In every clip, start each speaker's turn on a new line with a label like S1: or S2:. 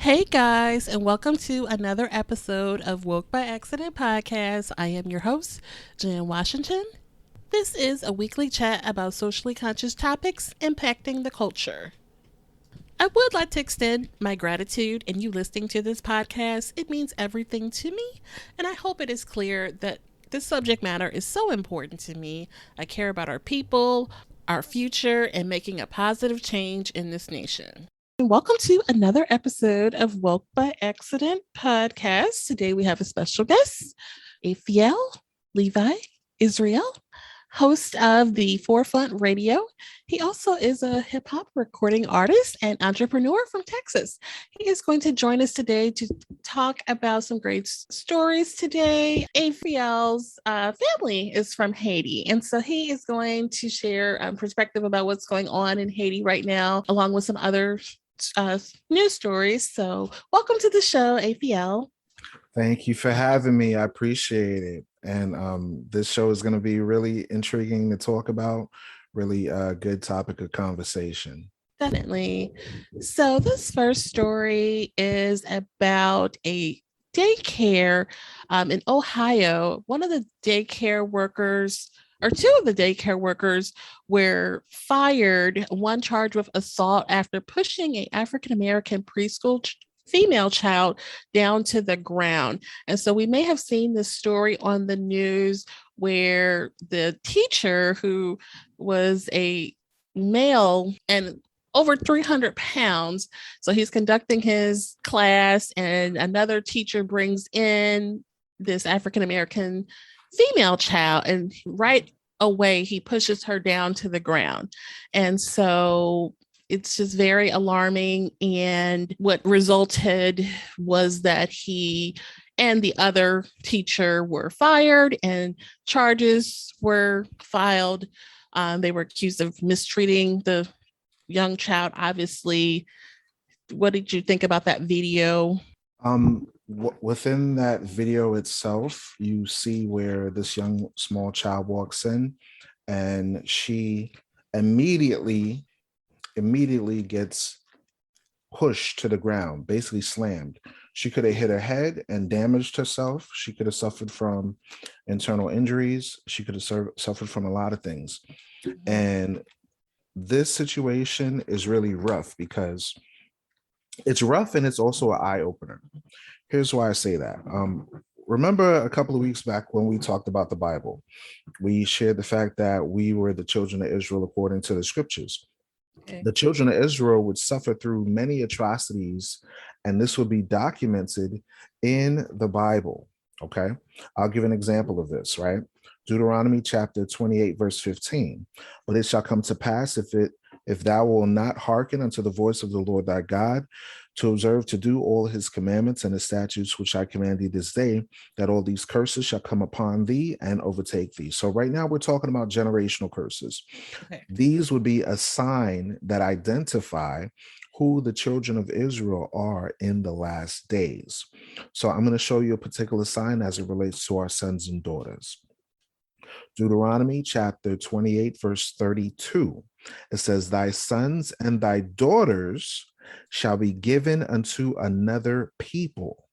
S1: Hey guys, and welcome to another episode of Woke by Accident podcast. I am your host, Jan Washington. This is a weekly chat about socially conscious topics impacting the culture. I would like to extend my gratitude in you listening to this podcast. It means everything to me, and I hope it is clear that this subject matter is so important to me. I care about our people, our future, and making a positive change in this nation. Welcome to another episode of Woke by Accident podcast. Today we have a special guest, Afiel Levi Israel, host of the Forefront Radio. He also is a hip hop recording artist and entrepreneur from Texas. He is going to join us today to talk about some great stories today. Afiel's family is from Haiti, and so he is going to share perspective about what's going on in Haiti right now, along with some other news stories. So, welcome to the show, APL.
S2: Thank you for having me. I appreciate it. And this show is going to be really intriguing to talk about, really a good topic of conversation.
S1: Definitely. So, this first story is about a daycare in Ohio. One of the daycare workers, or two of the daycare workers, were fired, one charged with assault after pushing an African American preschool female child down to the ground. And so we may have seen this story on the news where the teacher, who was a male and over 300 pounds. So he's conducting his class, and another teacher brings in this African American female child, and right away he pushes her down to the ground. And so it's just very alarming. And what resulted was that he and the other teacher were fired and charges were filed. They were accused of mistreating the young child. Obviously, what did you think about that video?
S2: Within that video itself, you see where this young small child walks in, and she immediately gets pushed to the ground, basically slammed. She could have hit her head and damaged herself. She could have suffered from internal injuries. She could have suffered from a lot of things. And this situation is really rough because it's rough and it's also an eye opener. Here's why I say that. Remember a couple of weeks back when we talked about the Bible, we shared the fact that we were the children of Israel according to the scriptures. Okay. The children of Israel would suffer through many atrocities, and this would be documented in the Bible. Okay, I'll give an example of this, right? Deuteronomy chapter 28, verse 15. But it shall come to pass if thou will not hearken unto the voice of the Lord thy God, to observe to do all his commandments and his statutes which I command thee this day, that all these curses shall come upon thee and overtake thee. So right now we're talking about generational curses. Okay. These would be a sign that identify who the children of Israel are in the last days. So I'm going to show you a particular sign as it relates to our sons and daughters. Deuteronomy chapter 28, verse 32. It says, thy sons and thy daughters shall be given unto another people,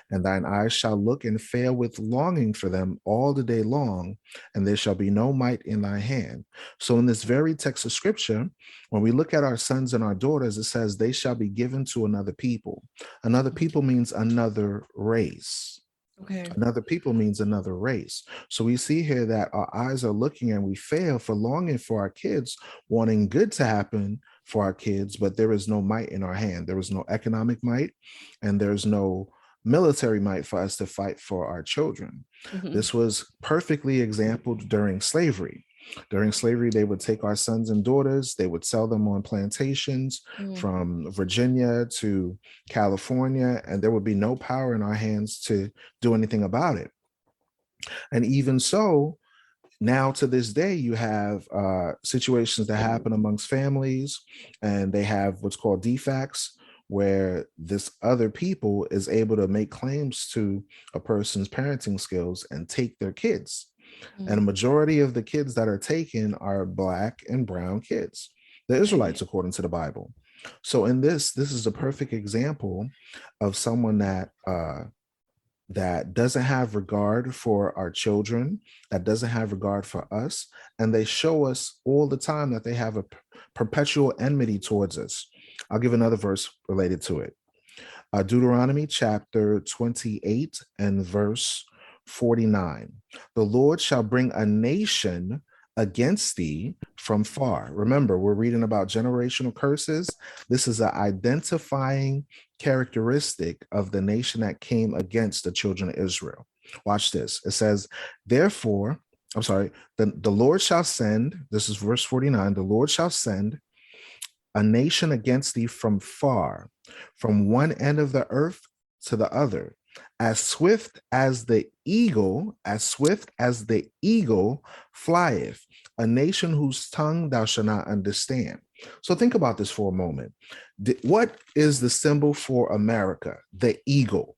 S2: and thine eyes shall look and fail with longing for them all the day long, and there shall be no might in thy hand. So in this very text of scripture, when we look at our sons and our daughters, it says they shall be given to another people. Another people means another race. Okay. Another people means another race. So we see here that our eyes are looking and we fail for longing for our kids, wanting good to happen for our kids, but there is no might in our hand. There is no economic might, and there's no military might for us to fight for our children. Mm-hmm. This was perfectly exampled during slavery. During slavery, they would take our sons and daughters, they would sell them on plantations from Virginia to California, and there would be no power in our hands to do anything about it. And even so, now to this day, you have situations that happen amongst families, and they have what's called defects, where this other people is able to make claims to a person's parenting skills and take their kids. And a majority of the kids that are taken are Black and brown kids. the Israelites according to the Bible. So in this is a perfect example of someone that doesn't have regard for our children, that doesn't have regard for us, and they show us all the time that they have a perpetual enmity towards us. I'll give another verse related to it. Deuteronomy chapter 28 and verse 49. The Lord shall bring a nation against thee from far. Remember, we're reading about generational curses. This is an identifying characteristic of the nation that came against the children of Israel. Watch this. It says, therefore, I'm sorry, the Lord shall send, this is verse 49, the Lord shall send a nation against thee from far, from one end of the earth to the other, as swift as the eagle flieth, a nation whose tongue thou shalt not understand. So think about this for a moment. What is the symbol for America? The eagle.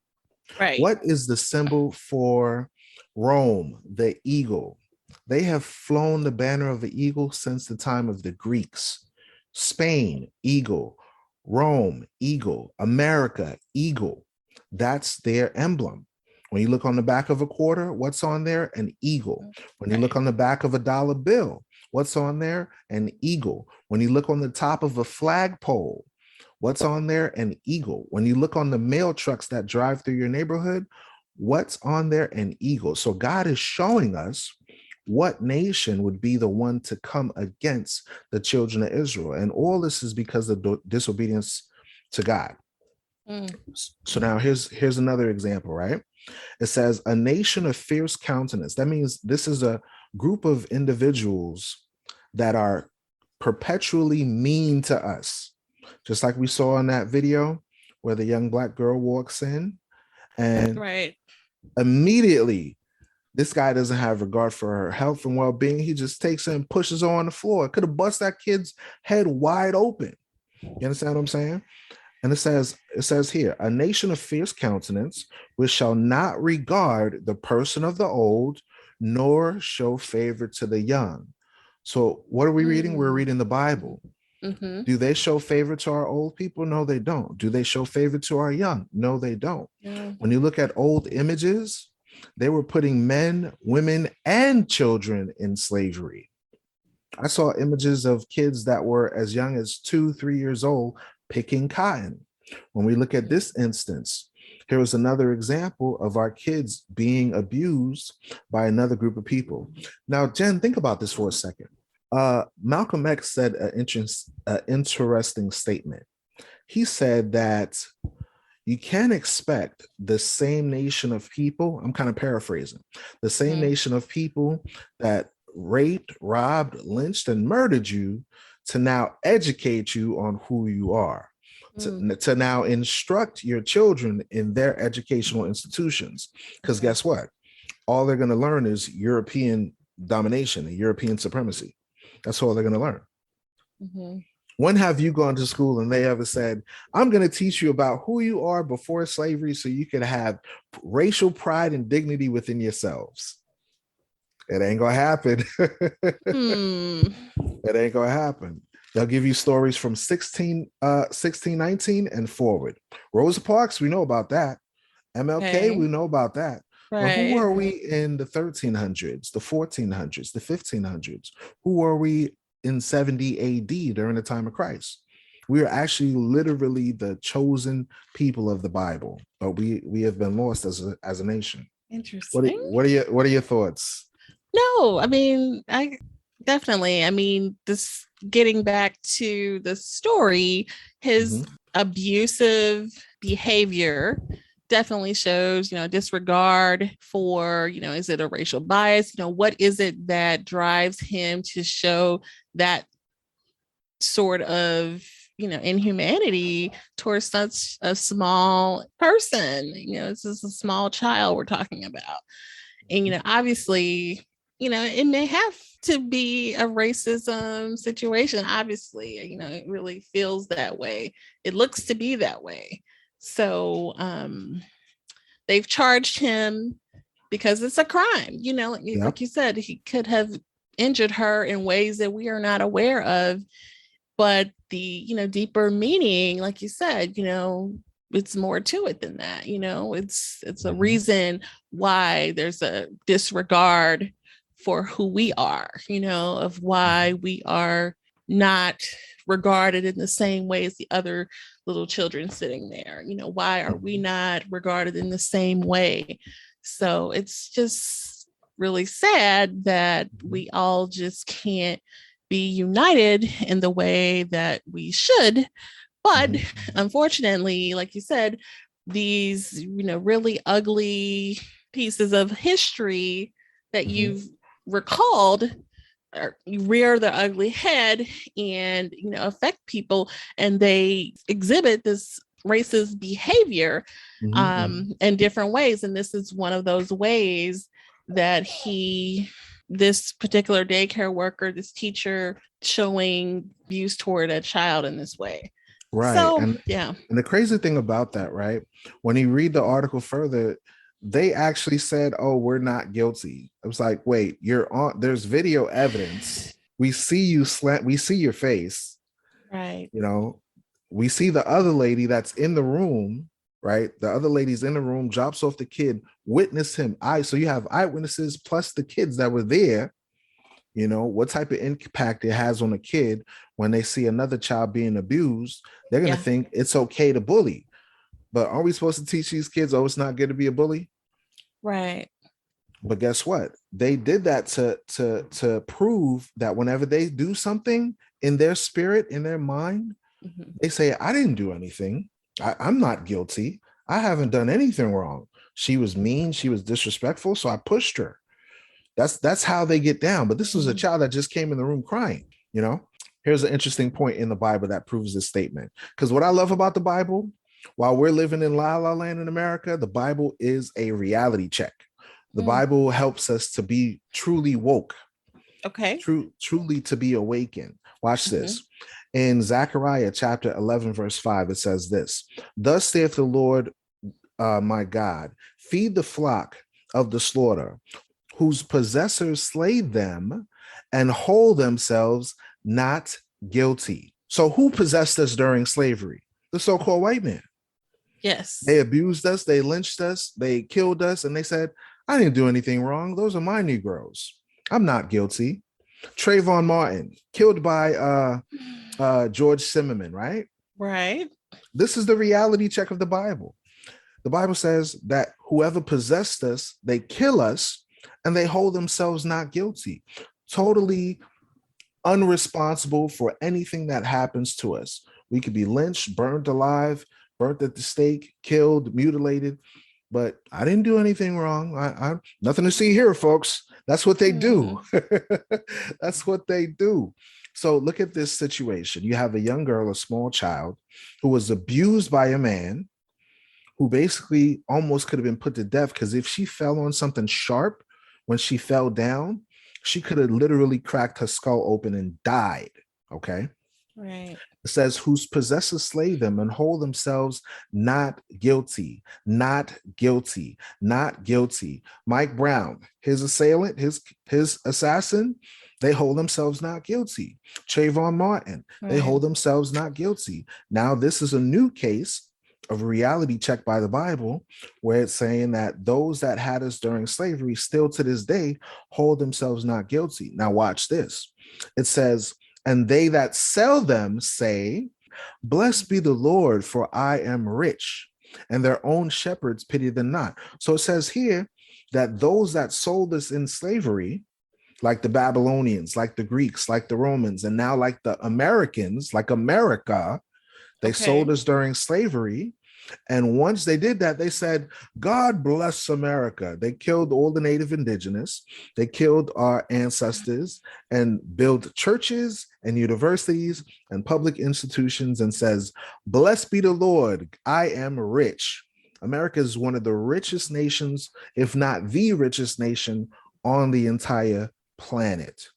S1: Right.
S2: What is the symbol for Rome? The eagle. They have flown the banner of the eagle since the time of the Greeks. Spain, eagle. Rome, eagle. America, eagle. That's their emblem. When you look on the back of a quarter, what's on there? An eagle. When you look on the back of a dollar bill, what's on there? An eagle. When you look on the top of a flagpole, what's on there? An eagle. When you look on the mail trucks that drive through your neighborhood, what's on there? An eagle. So God is showing us what nation would be the one to come against the children of Israel. And all this is because of disobedience to God. So now here's another example, right? It says a nation of fierce countenance. That means this is a group of individuals that are perpetually mean to us. Just like we saw in that video where the young black girl walks in and immediately this guy doesn't have regard for her health and well-being. He just takes her and pushes her on the floor. It could have bust that kid's head wide open. You understand what I'm saying? And it says here, a nation of fierce countenance, which shall not regard the person of the old, nor show favor to the young. So what are we reading? We're reading the Bible.
S1: Mm-hmm.
S2: Do they show favor to our old people? No, they don't. Do they show favor to our young? No, they don't.
S1: Yeah.
S2: When you look at old images, they were putting men, women, and children in slavery. I saw images of kids that were as young as 2-3 years old picking cotton. When we look at this instance, here is another example of our kids being abused by another group of people. Now, Jen, think about this for a second. Malcolm X said an interesting statement. He said that you can't expect the same nation of people, I'm kind of paraphrasing, the same nation of people that raped, robbed, lynched, and murdered you to now educate you on who you are, to now instruct your children in their educational institutions. Because guess what? All they're going to learn is European domination and European supremacy. That's all they're going to learn.
S1: Mm-hmm.
S2: When have you gone to school and they ever said, I'm going to teach you about who you are before slavery so you can have racial pride and dignity within yourselves? It ain't going to happen. It ain't going to happen. They'll give you stories from 1619 and forward. Rosa Parks, we know about that. MLK, we know about that.
S1: Right.
S2: But who were we in the 1300s, the 1400s, the 1500s? Who were we in 70 AD during the time of Christ? We are actually literally the chosen people of the Bible, but we have been lost as a nation.
S1: Interesting.
S2: What are your thoughts?
S1: No, I mean, this getting back to the story, his abusive behavior definitely shows, disregard for, is it a racial bias? What is it that drives him to show that sort of, inhumanity towards such a small person? It's just a small child we're talking about. And, obviously, it may have to be a racism situation. Obviously, it really feels that way. It looks to be that way. So they've charged him because it's a crime. Like you said, he could have injured her in ways that we are not aware of. but the, deeper meaning, like you said, it's more to it than that. It's a reason why there's a disregard for who we are, of why we are not regarded in the same way as the other little children sitting there. Why are we not regarded in the same way? So it's just really sad that we all just can't be united in the way that we should. But unfortunately, like you said, these, really ugly pieces of history that you've recalled, or you rear their ugly head and, affect people, and they exhibit this racist behavior in different ways. And this is one of those ways that this particular daycare worker, this teacher, showing views toward a child in this way.
S2: Right.
S1: So,
S2: and
S1: yeah.
S2: And the crazy thing about that, right? When you read the article further, they actually said, "Oh, we're not guilty." I was like, "Wait, you're on. There's video evidence. We see you we see your face,
S1: Right.
S2: We see the other lady that's in the room, right? The other lady's in the room, drops off the kid, witness him. So you have eyewitnesses plus the kids that were there. What type of impact it has on a kid when they see another child being abused. They're going to think it's okay to bully. But are we supposed to teach these kids, oh, it's not good to be a bully?
S1: Right.
S2: But guess what? They did that to prove that whenever they do something in their spirit, in their mind, they say, I didn't do anything. I'm not guilty. I haven't done anything wrong. She was mean. She was disrespectful. So I pushed her. That's how they get down. But this was a child that just came in the room crying. Here's an interesting point in the Bible that proves this statement. Because what I love about the Bible, while we're living in La La Land in America, the Bible is a reality check. The Bible helps us to be truly woke.
S1: Okay.
S2: Truly to be awakened. Watch this. In Zechariah chapter 11, verse 5, it says this: "Thus saith the Lord, my God, feed the flock of the slaughter, whose possessors slay them and hold themselves not guilty." So who possessed us during slavery? The so-called white man.
S1: Yes.
S2: They abused us, they lynched us, they killed us, and they said, I didn't do anything wrong. Those are my Negroes. I'm not guilty. Trayvon Martin, killed by George Zimmerman, right?
S1: Right.
S2: This is the reality check of the Bible. The Bible says that whoever possessed us, they kill us, and they hold themselves not guilty. Totally unresponsible for anything that happens to us. We could be lynched, burned alive, burnt at the stake, killed, mutilated, but I didn't do anything wrong. I nothing to see here, folks. That's what they do. That's what they do. So look at this situation. You have a young girl, a small child, who was abused by a man who basically almost could have been put to death, because if she fell on something sharp when she fell down, she could have literally cracked her skull open and died. Okay.
S1: Right.
S2: It says, whose possessors slay them and hold themselves not guilty, not guilty, not guilty. Mike Brown, his assailant, his assassin, they hold themselves not guilty. Trayvon Martin, they hold themselves not guilty. Now, this is a new case of a reality check by the Bible, where it's saying that those that had us during slavery still to this day hold themselves not guilty. Now, watch this. It says, and they that sell them say, blessed be the Lord, for I am rich, and their own shepherds pity them not. So it says here that those that sold us in slavery, like the Babylonians, like the Greeks, like the Romans, and now like the Americans, like America, they sold us during slavery. And once they did that, they said, God bless America. They killed all the native indigenous. They killed our ancestors and built churches and universities and public institutions and says, blessed be the Lord, I am rich. America is one of the richest nations, if not the richest nation on the entire planet.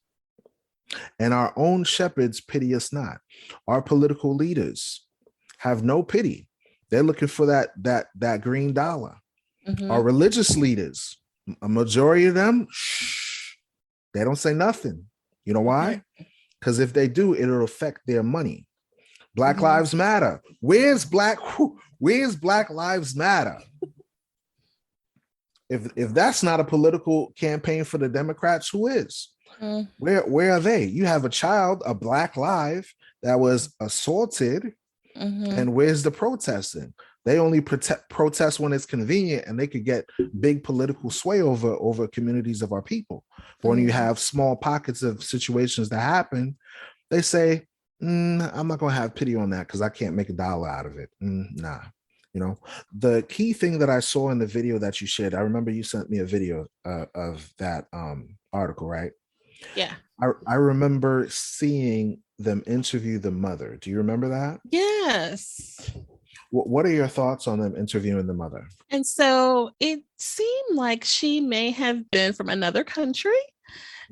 S2: And our own shepherds pity us not. Our political leaders have no pity. They're looking for that green dollar. Our religious leaders, a majority of them, they don't say nothing. You know why? Because if they do, it'll affect their money. Black
S1: Mhm.
S2: Lives Matter. Where's Black Lives Matter? If that's not a political campaign for the Democrats, who is?
S1: Mm.
S2: Where are they? You have a child, a black life that was assaulted,
S1: Mhm.
S2: and where's the protesting? They only protest when it's convenient, and they could get big political sway over communities of our people. But when you
S1: Mhm.
S2: have small pockets of situations that happen, they say, I'm not going to have pity on that because I can't make a dollar out of it. Nah. You know, the key thing that I saw in the video that you shared, I remember you sent me a video of that article, right?
S1: Yeah.
S2: I remember seeing them interview the mother. Do you remember that?
S1: Yes.
S2: What are your thoughts on them interviewing the mother?
S1: And so it seemed like she may have been from another country.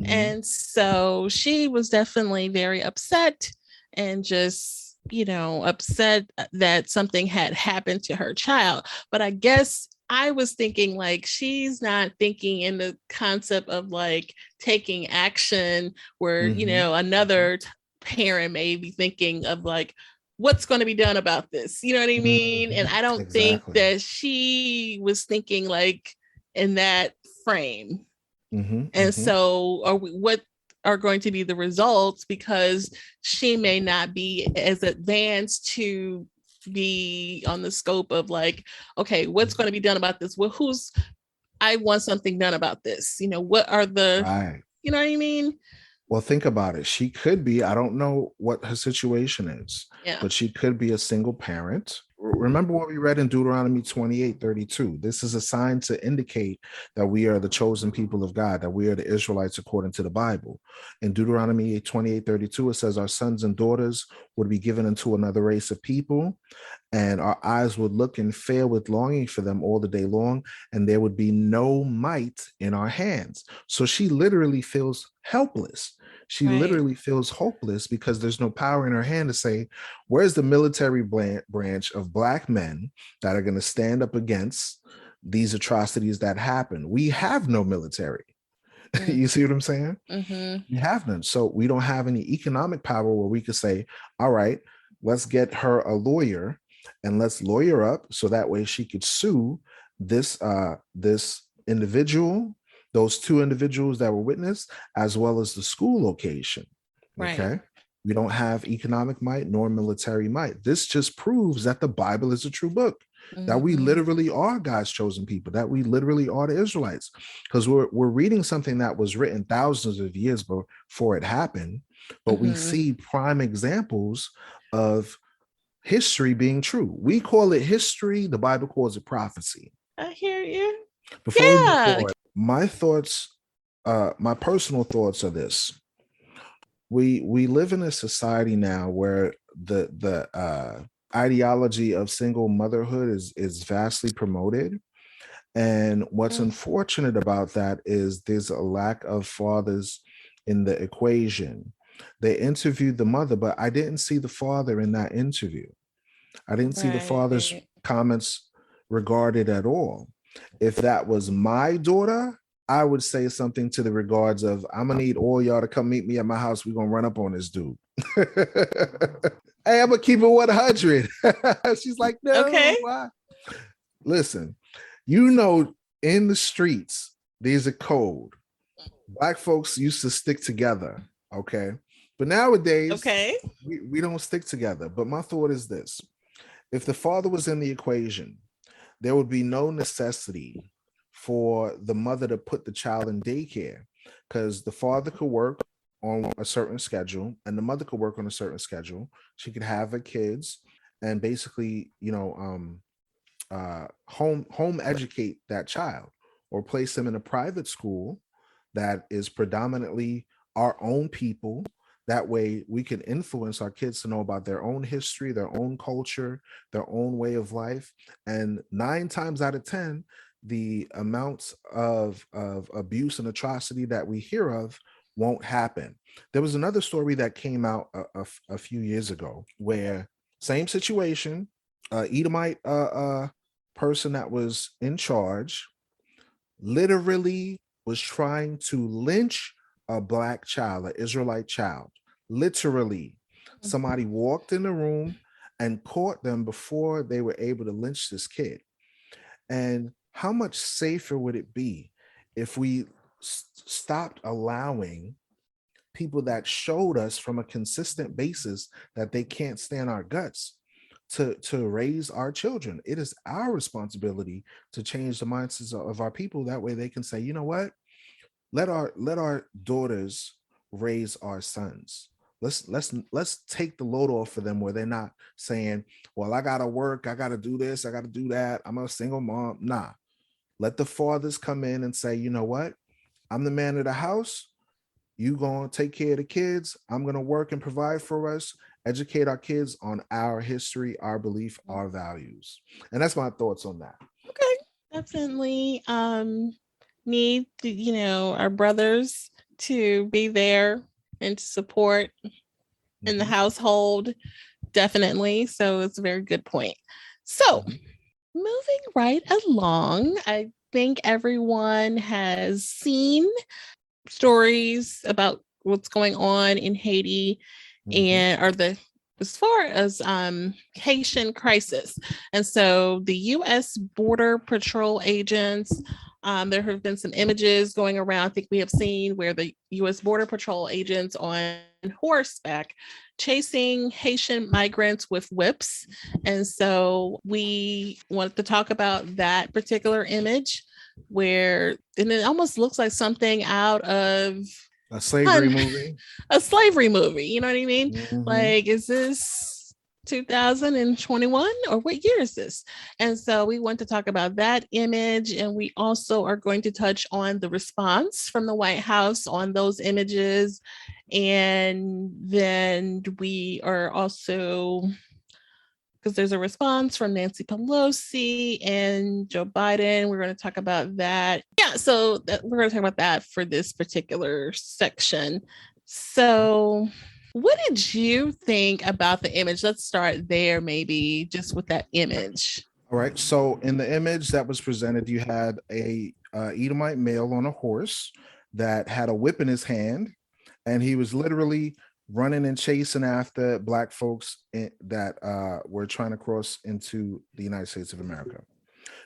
S2: Mm-hmm.
S1: And so she was definitely very upset and just, upset that something had happened to her child. But I guess I was thinking like she's not thinking in the concept of like taking action where,
S2: Mm-hmm.
S1: another parent may be thinking of like, what's going to be done about this? You know what I mean? And
S2: Mm-hmm.
S1: I don't think
S2: Exactly.
S1: that she was thinking like in that frame.
S2: Mm-hmm.
S1: And
S2: Mm-hmm.
S1: so, what are going to be the results? Because she may not be as advanced to be on the scope of like, okay, what's going to be done about this? Well, I want something done about this. What are
S2: Right.
S1: you know what I mean?
S2: Well, think about it. She could be, I don't know what her situation is,
S1: Yeah.
S2: but she could be a single parent. Remember what we read in Deuteronomy 28:32. This is a sign to indicate that we are the chosen people of God, that we are the Israelites according to the Bible. In Deuteronomy 28:32, it says, our sons and daughters would be given into another race of people, and our eyes would look and fail with longing for them all the day long, and there would be no might in our hands. So she literally feels helpless. She
S1: Right.
S2: literally feels hopeless because there's no power in her hand to say, where's the military branch of Black men that are going to stand up against these atrocities that happen? We have no military. You see what I'm saying?
S1: Mm-hmm.
S2: We have none. So we don't have any economic power where we could say, all right, let's get her a lawyer and let's lawyer up so that way she could sue this individual, those two individuals that were witnessed, as well as the school location.
S1: Right.
S2: Okay. We don't have economic might nor military might. This just proves that the Bible is a true book, that we
S1: Mm-hmm.
S2: literally are God's chosen people, that we literally are the Israelites. Because we're reading something that was written thousands of years before it happened, but we
S1: Mm-hmm.
S2: see prime examples of history being true. We call it history, the Bible calls it prophecy.
S1: I hear you.
S2: Before we move
S1: Yeah.
S2: forward, my thoughts, my personal thoughts are this. We live in a society now where the ideology of single motherhood is vastly promoted. And what's
S1: Mm.
S2: unfortunate about that is there's a lack of fathers in the equation. They interviewed the mother, but I didn't see the father in that interview. I didn't see the father's
S1: Right.
S2: comments regarded at all. If that was my daughter, I would say something to the regards of, I'm gonna need all y'all to come meet me at my house. We're gonna run up on this dude. Hey, I'm gonna keep it 100. She's like,
S1: Okay.
S2: no, why? Listen, you know, in the streets, there's a code. Black folks used to stick together, okay? But nowadays,
S1: Okay.
S2: we don't stick together. But my thought is this: if the father was in the equation, there would be no necessity for the mother to put the child in daycare because the father could work on a certain schedule and the mother could work on a certain schedule. She could have her kids and basically, home educate that child or place them in a private school that is predominantly our own people. That way we can influence our kids to know about their own history, their own culture, their own way of life. And 9 times out of 10, the amounts of abuse and atrocity that we hear of won't happen. There was another story that came out a few years ago where same situation, Edomite person that was in charge literally was trying to lynch a Black child, an Israelite child, Literally, somebody walked in the room and caught them before they were able to lynch this kid. And how much safer would it be if we stopped allowing people that showed us from a consistent basis that they can't stand our guts to raise our children? It is our responsibility to change the mindsets of our people. That way they can say, you know what? Let our daughters raise our sons. Let's take the load off for them where they're not saying, well, I gotta work, I gotta do this, I gotta do that, I'm a single mom. Nah. Let the fathers come in and say, you know what? I'm the man of the house. You gonna take care of the kids. I'm gonna work and provide for us, educate our kids on our history, our belief, our values. And that's my thoughts on that.
S1: Okay, definitely need our brothers to be there and to support in the household, definitely. So it's a very good point. So moving right along, I think everyone has seen stories about what's going on in Haiti and are the as far as Haitian crisis. And so the U.S. Border Patrol agents, there have been some images going around. I think we have seen where the U.S. Border Patrol agents on horseback chasing Haitian migrants with whips. And so we wanted to talk about that particular image where, and it almost looks like something out of
S2: a slavery movie.
S1: A slavery movie, you know what I mean? Like, is this 2021 or what year is this? And so we want to talk about that image, and we also are going to touch on the response from the White House on those images. And then we are also, because there's a response from Nancy Pelosi and Joe Biden. We're going to talk about that. Yeah, so we're going to talk about that for this particular section. So what did you think about the image? Let's start there, maybe just with that image.
S2: All right. So in the image that was presented, you had a Edomite male on a horse that had a whip in his hand, and he was literally running and chasing after Black folks that were trying to cross into the United States of America.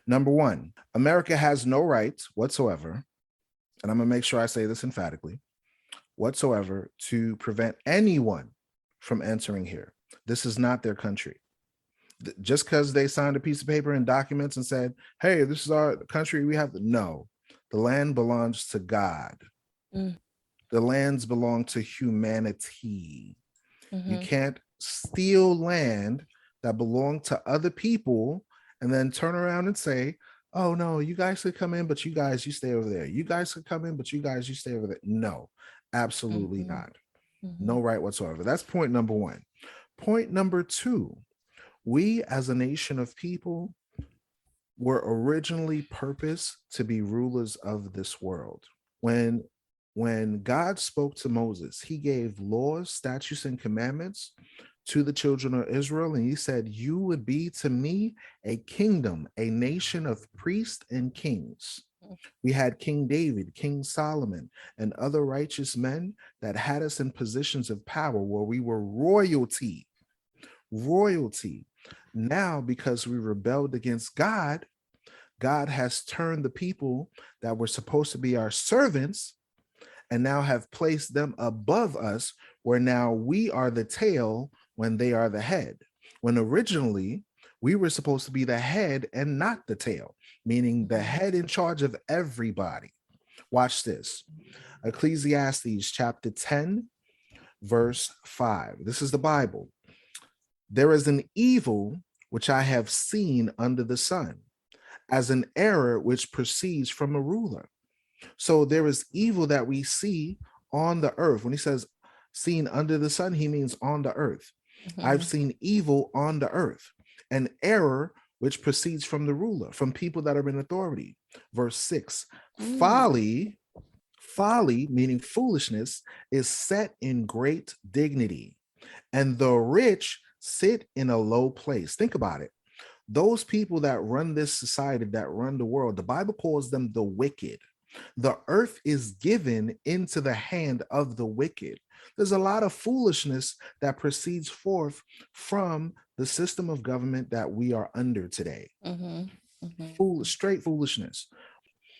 S2: Number one, America has no right whatsoever, and I'm going to make sure I say this emphatically, whatsoever, to prevent anyone from entering here. This is not their country. Just because they signed a piece of paper and documents and said, hey, this is our country, we have to, no. The land belongs to God. The lands belong to humanity. You can't steal land that belonged to other people and then turn around and say, oh no, you guys could come in, but you stay over there. You guys could come in, but you stay over there. No, absolutely not. No right whatsoever. That's point number one. Point number two, we as a nation of people were originally purposed to be rulers of this world. When God spoke to Moses, he gave laws, statutes, and commandments to the children of Israel. And he said, you would be to me a kingdom, a nation of priests and kings. We had King David, King Solomon, and other righteous men that had us in positions of power where we were royalty. Royalty. Now, because we rebelled against God, God has turned the people that were supposed to be our servants and now have placed them above us, where now we are the tail when they are the head. When originally we were supposed to be the head and not the tail, meaning the head in charge of everybody. Watch this. Ecclesiastes chapter 10, verse 5. This is the Bible. There is an evil which I have seen under the sun, as an error which proceeds from a ruler. So there is evil that we see on the earth. When he says seen under the sun, he means on the earth. I've seen evil on the earth, an error which proceeds from the ruler, from people that are in authority. Verse 6, folly, meaning foolishness, is set in great dignity, and the rich sit in a low place. Think about it. Those people that run this society, that run the world, the Bible calls them the wicked. The earth is given into the hand of the wicked. There's a lot of foolishness that proceeds forth from the system of government that we are under today. Foolish, straight foolishness.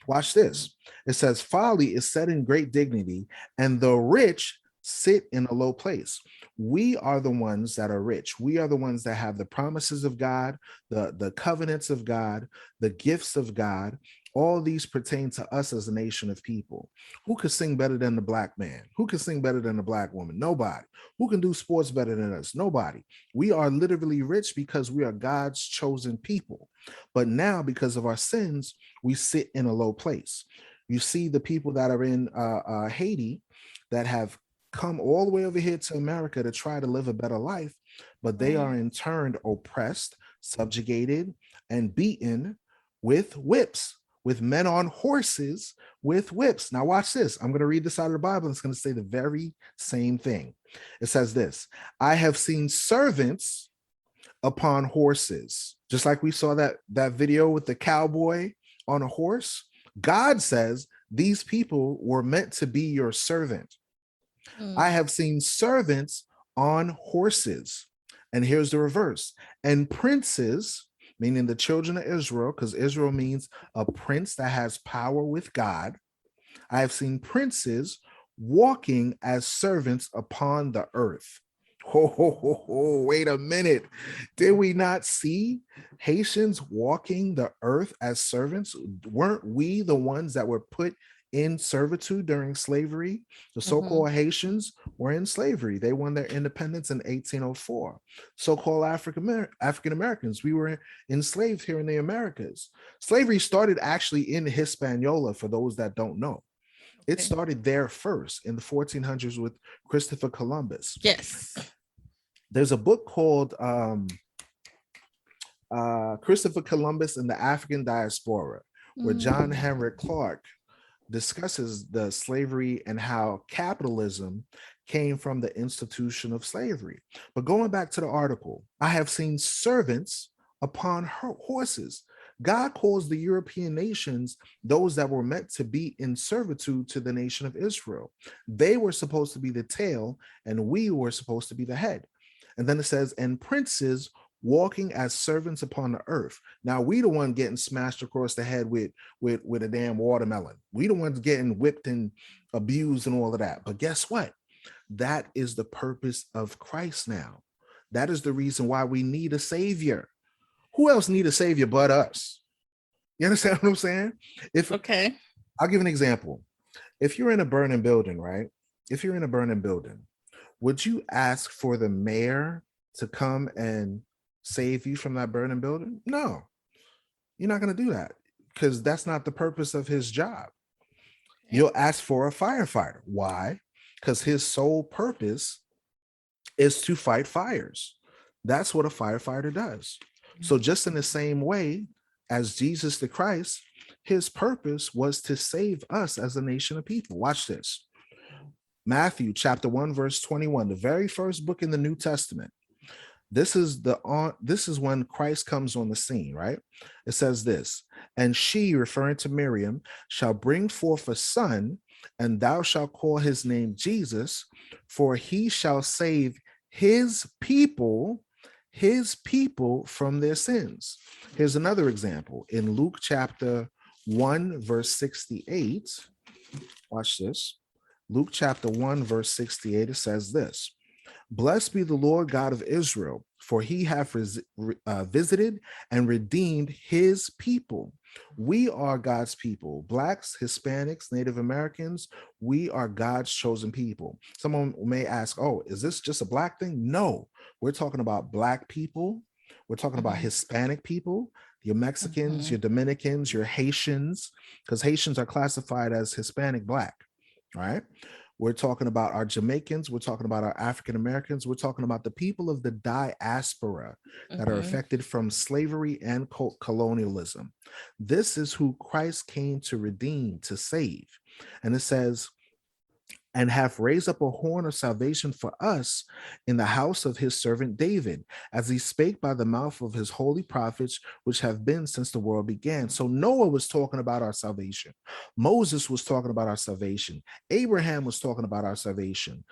S2: Watch this. It says, folly is set in great dignity, and the rich sit in a low place. We are the ones that are rich. We are the ones that have the promises of God, the covenants of God, the gifts of God. All these pertain to us as a nation of people. Who could sing better than the black man? Who can sing better than the black woman? Nobody. Who can do sports better than us? Nobody. We are literally rich because we are God's chosen people. But now, because of our sins, we sit in a low place. You see the people that are in Haiti that have come all the way over here to America to try to live a better life, but they are in turn oppressed, subjugated, and beaten with whips, with men on horses with whips. Now watch this. I'm going to read this out of the Bible. It's going to say the very same thing. It says this: I have seen servants upon horses. Just like we saw that video with the cowboy on a horse. God says these people were meant to be your servant. I have seen servants on horses. And here's the reverse. And princes, meaning the children of Israel, because Israel means a prince that has power with God. I have seen princes walking as servants upon the earth. Wait a minute. Did we not see Haitians walking the earth as servants? Weren't we the ones that were put in servitude during slavery? The so-called Haitians were in slavery. They won their independence in 1804. So-called African Americans, we were enslaved here in the Americas. Slavery started actually in Hispaniola, for those that don't know. It started there first in the 1400s with Christopher Columbus.
S1: Yes.
S2: There's a book called Christopher Columbus and the African Diaspora, where John Henry Clark discusses the slavery and how capitalism came from the institution of slavery. But going back to the article, I have seen servants upon horses. God calls the European nations those that were meant to be in servitude to the nation of Israel. They were supposed to be the tail, and we were supposed to be the head. And then it says, and princes walking as servants upon the earth. Now we the one getting smashed across the head with a damn watermelon. We the ones getting whipped and abused and all of that. But guess what? That is the purpose of Christ now. That is the reason why we need a savior. Who else need a savior but us? You understand what I'm saying? I'll give an example. If you're in a burning building, right? If you're in a burning building, would you ask for the mayor to come and save you from that burning building? No, you're not going to do that, because that's not the purpose of his job. You'll ask for a firefighter. Why? Because his sole purpose is to fight fires. That's what a firefighter does. So just in the same way as Jesus the Christ, his purpose was to save us as a nation of people. Watch this. Matthew chapter 1, verse 21, the very first book in the New Testament. This is when Christ comes on the scene, right? It says this: and she, referring to Miriam, shall bring forth a son, and thou shalt call his name Jesus, for he shall save his people from their sins. Here's another example in Luke chapter 1, verse 68. Watch this. Luke chapter 1, verse 68, it says this: blessed be the Lord God of Israel, for he hath visited and redeemed his people. We are God's people. Blacks, Hispanics, Native Americans, we are God's chosen people. Someone may ask, oh, is this just a black thing? No, we're talking about black people. We're talking about Hispanic people, your Mexicans, your Dominicans, your Haitians, because Haitians are classified as Hispanic black, right? We're talking about our Jamaicans. We're talking about our African Americans. We're talking about the people of the diaspora that are affected from slavery and colonialism. This is who Christ came to redeem, to save. And it says, and hath raised up a horn of salvation for us in the house of his servant David, as he spake by the mouth of his holy prophets, which have been since the world began. So Noah was talking about our salvation. Moses was talking about our salvation. Abraham was talking about our salvation.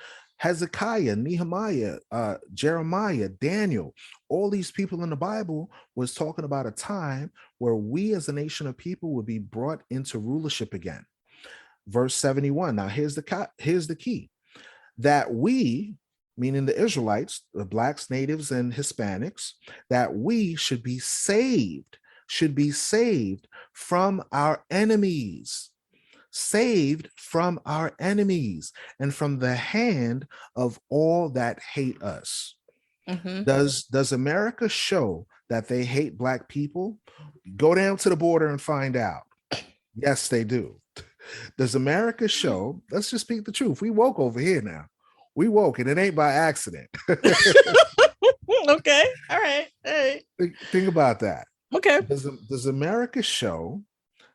S2: Hezekiah, Nehemiah, Jeremiah, Daniel, all these people in the Bible was talking about a time where we as a nation of people would be brought into rulership again. Verse 71. Now here's the key, that we, meaning the Israelites, the blacks, natives, and Hispanics, that we should be saved from our enemies, saved from our enemies and from the hand of all that hate us.
S1: Mm-hmm.
S2: Does America show that they hate black people? Go down to the border and find out. Yes, they do. Does America show? Let's just speak the truth. We woke over here now. We woke, and it ain't by accident.
S1: Okay. All right. Hey.
S2: Think about that.
S1: Okay.
S2: Does America show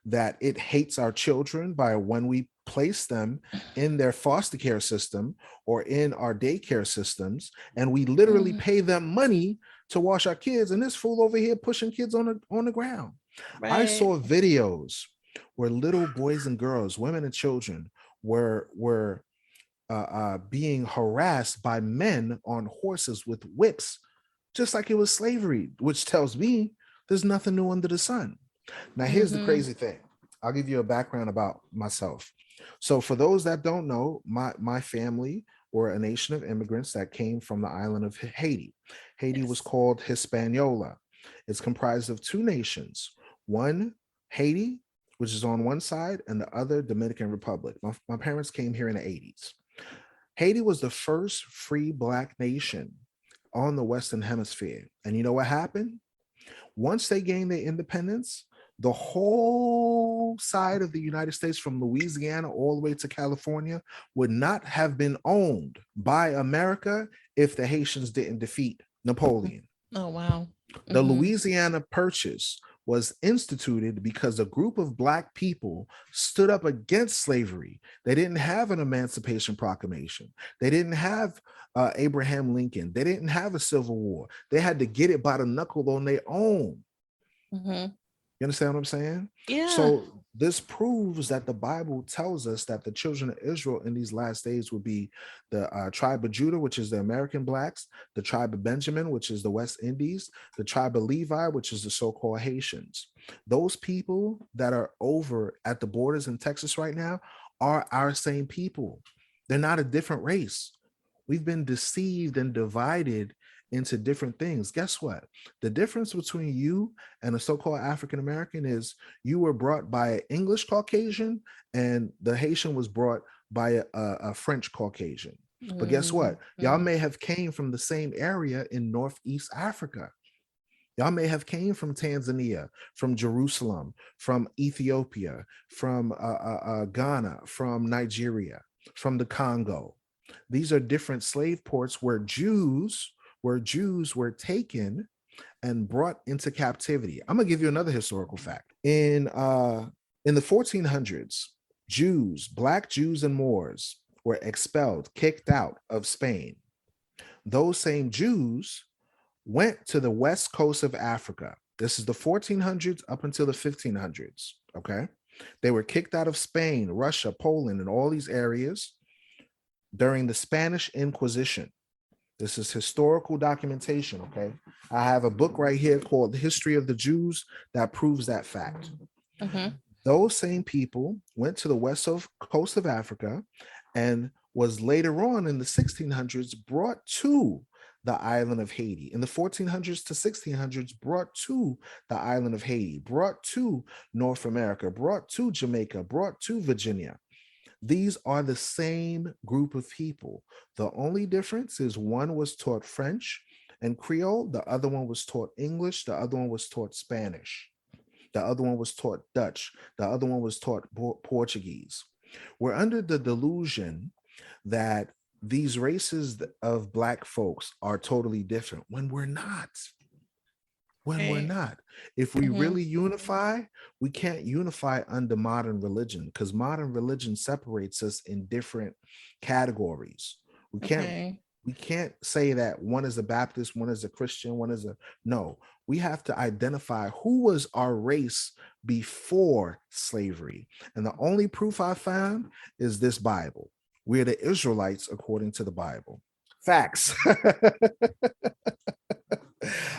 S2: that it hates our children by when we place them in their foster care system or in our daycare systems, and we literally pay them money to wash our kids, and this fool over here pushing kids on the ground? Right. I saw videos where little boys and girls, women and children were being harassed by men on horses with whips, just like it was slavery, which tells me there's nothing new under the sun. Now, here's the crazy thing. I'll give you a background about myself. So for those that don't know, my family were a nation of immigrants that came from the island of Haiti. Haiti was called Hispaniola. It's comprised of two nations, one Haiti, which is on one side, and the other Dominican Republic. My parents came here in the 80s. Haiti was the first free Black nation on the Western Hemisphere. And you know what happened? Once they gained their independence, the whole side of the United States from Louisiana all the way to California would not have been owned by America if the Haitians didn't defeat Napoleon.
S1: Oh, wow.
S2: The Louisiana Purchase was instituted because a group of Black people stood up against slavery. They didn't have an Emancipation Proclamation. They didn't have Abraham Lincoln. They didn't have a Civil War. They had to get it by the knuckle on their own. You understand what I'm saying?
S1: Yeah.
S2: So this proves that the Bible tells us that the children of Israel in these last days will be the tribe of Judah, which is the American Blacks, the tribe of Benjamin, which is the West Indies, the tribe of Levi, which is the so-called Haitians. Those people that are over at the borders in Texas right now are our same people. They're not a different race. We've been deceived and divided into different things. Guess what? The difference between you and a so-called African American is you were brought by an English Caucasian and the Haitian was brought by a French Caucasian. But guess what? Y'all may have came from the same area in Northeast Africa. Y'all may have came from Tanzania, from Jerusalem, from Ethiopia, from Ghana, from Nigeria, from the Congo. These are different slave ports where Jews were taken and brought into captivity. I'm gonna give you another historical fact. In the 1400s, Jews, Black Jews and Moors were expelled, kicked out of Spain. Those same Jews went to the west coast of Africa. This is the 1400s up until the 1500s, okay? They were kicked out of Spain, Russia, Poland, and all these areas during the Spanish Inquisition. This is historical documentation, okay? I have a book right here called The History of the Jews that proves that fact. Those same people went to the west coast of Africa and was later on in the 1600s brought to the island of Haiti. In the 1400s to 1600s, brought to the island of Haiti, brought to North America, brought to Jamaica, brought to Virginia. These are the same group of people. The only difference is one was taught French and Creole, the other one was taught English, the other one was taught Spanish, the other one was taught Dutch, the other one was taught Portuguese. We're under the delusion that these races of Black folks are totally different when we're not. We're not. If we really unify, we can't unify under modern religion because modern religion separates us in different categories. We can't say that one is a Baptist, one is a Christian, one is a no. We have to identify who was our race before slavery. And the only proof I found is this Bible. We're the Israelites according to the Bible. Facts.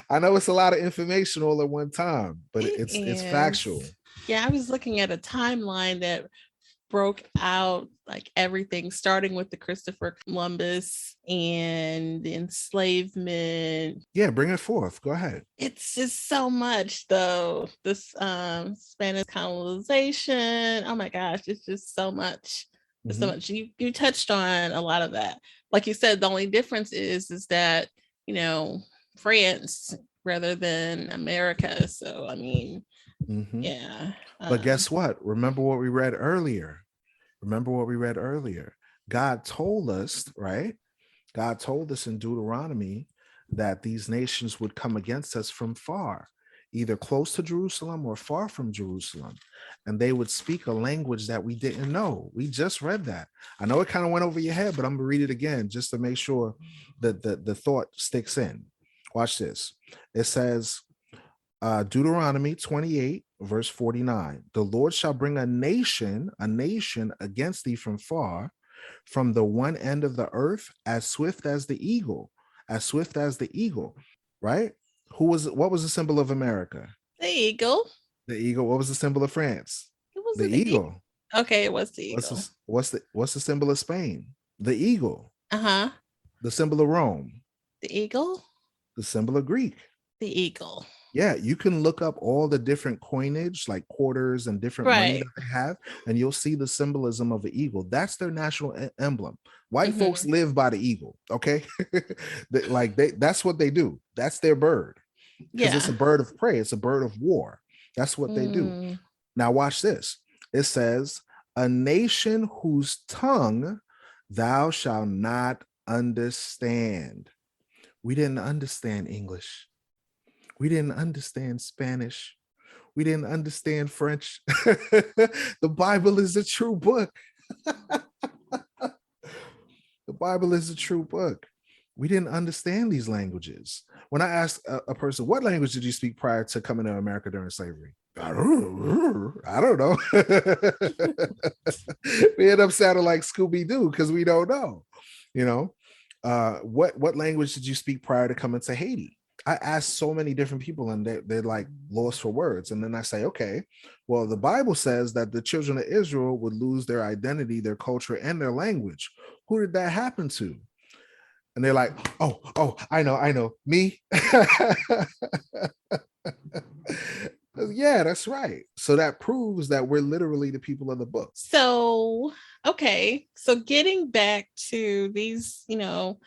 S2: I know it's a lot of information all at one time, but
S1: It
S2: it's
S1: is.
S2: factual.
S1: Yeah, I was looking at a timeline that broke out like everything, starting with the Christopher Columbus and the enslavement.
S2: Yeah, bring it forth. Go ahead.
S1: It's just so much though. This Spanish colonization. Oh my gosh, it's just so much. There's so
S2: Mhm.
S1: much. You touched on a lot of that. Like you said, the only difference is that, you know, France rather than America. So I mean,
S2: Mhm.
S1: yeah.
S2: But guess what? Remember what we read earlier. Remember what we read earlier. God told us, right? God told us in Deuteronomy that these nations would come against us from far, either close to Jerusalem or far from Jerusalem. And they would speak a language that we didn't know. We just read that. I know it kind of went over your head, but I'm going to read it again just to make sure that the thought sticks in. Watch this. It says, Deuteronomy 28, verse 49. The Lord shall bring a nation against thee from far, from the one end of the earth, as swift as the eagle, as swift as the eagle, right? What was the symbol of America?
S1: The eagle.
S2: The eagle. What was the symbol of France?
S1: It was
S2: The
S1: the eagle.
S2: eagle.
S1: Okay, it was the eagle.
S2: What's the symbol of Spain? The eagle.
S1: Uh-huh.
S2: The symbol of Rome.
S1: The eagle.
S2: The symbol of Greek.
S1: The eagle.
S2: Yeah, you can look up all the different coinage, like quarters and different money
S1: Right.
S2: that they have, and you'll see the symbolism of the eagle. That's their national emblem. White folks
S1: Mhm.
S2: live by the eagle, okay? That's what they do. That's their bird because it's
S1: Yeah.
S2: a bird of prey, it's a bird of war. That's what they do.
S1: Mm.
S2: Now, watch this. It says, a nation whose tongue thou shalt not understand. We didn't understand English. We didn't understand Spanish. We didn't understand French. The Bible is a true book. The Bible is a true book. We didn't understand these languages. When I asked a person, what language did you speak prior to coming to America during slavery? I don't know. We end up sounding like Scooby-Doo because we don't know. You know, what language did you speak prior to coming to Haiti? I asked so many different people and they're like lost for words. And then I say, okay, well, the Bible says that the children of Israel would lose their identity, their culture, and their language. Who did that happen to? And they're like, oh, I know, me. Yeah, that's right. So that proves that we're literally the people of the book.
S1: So, okay. So getting back to these, you know,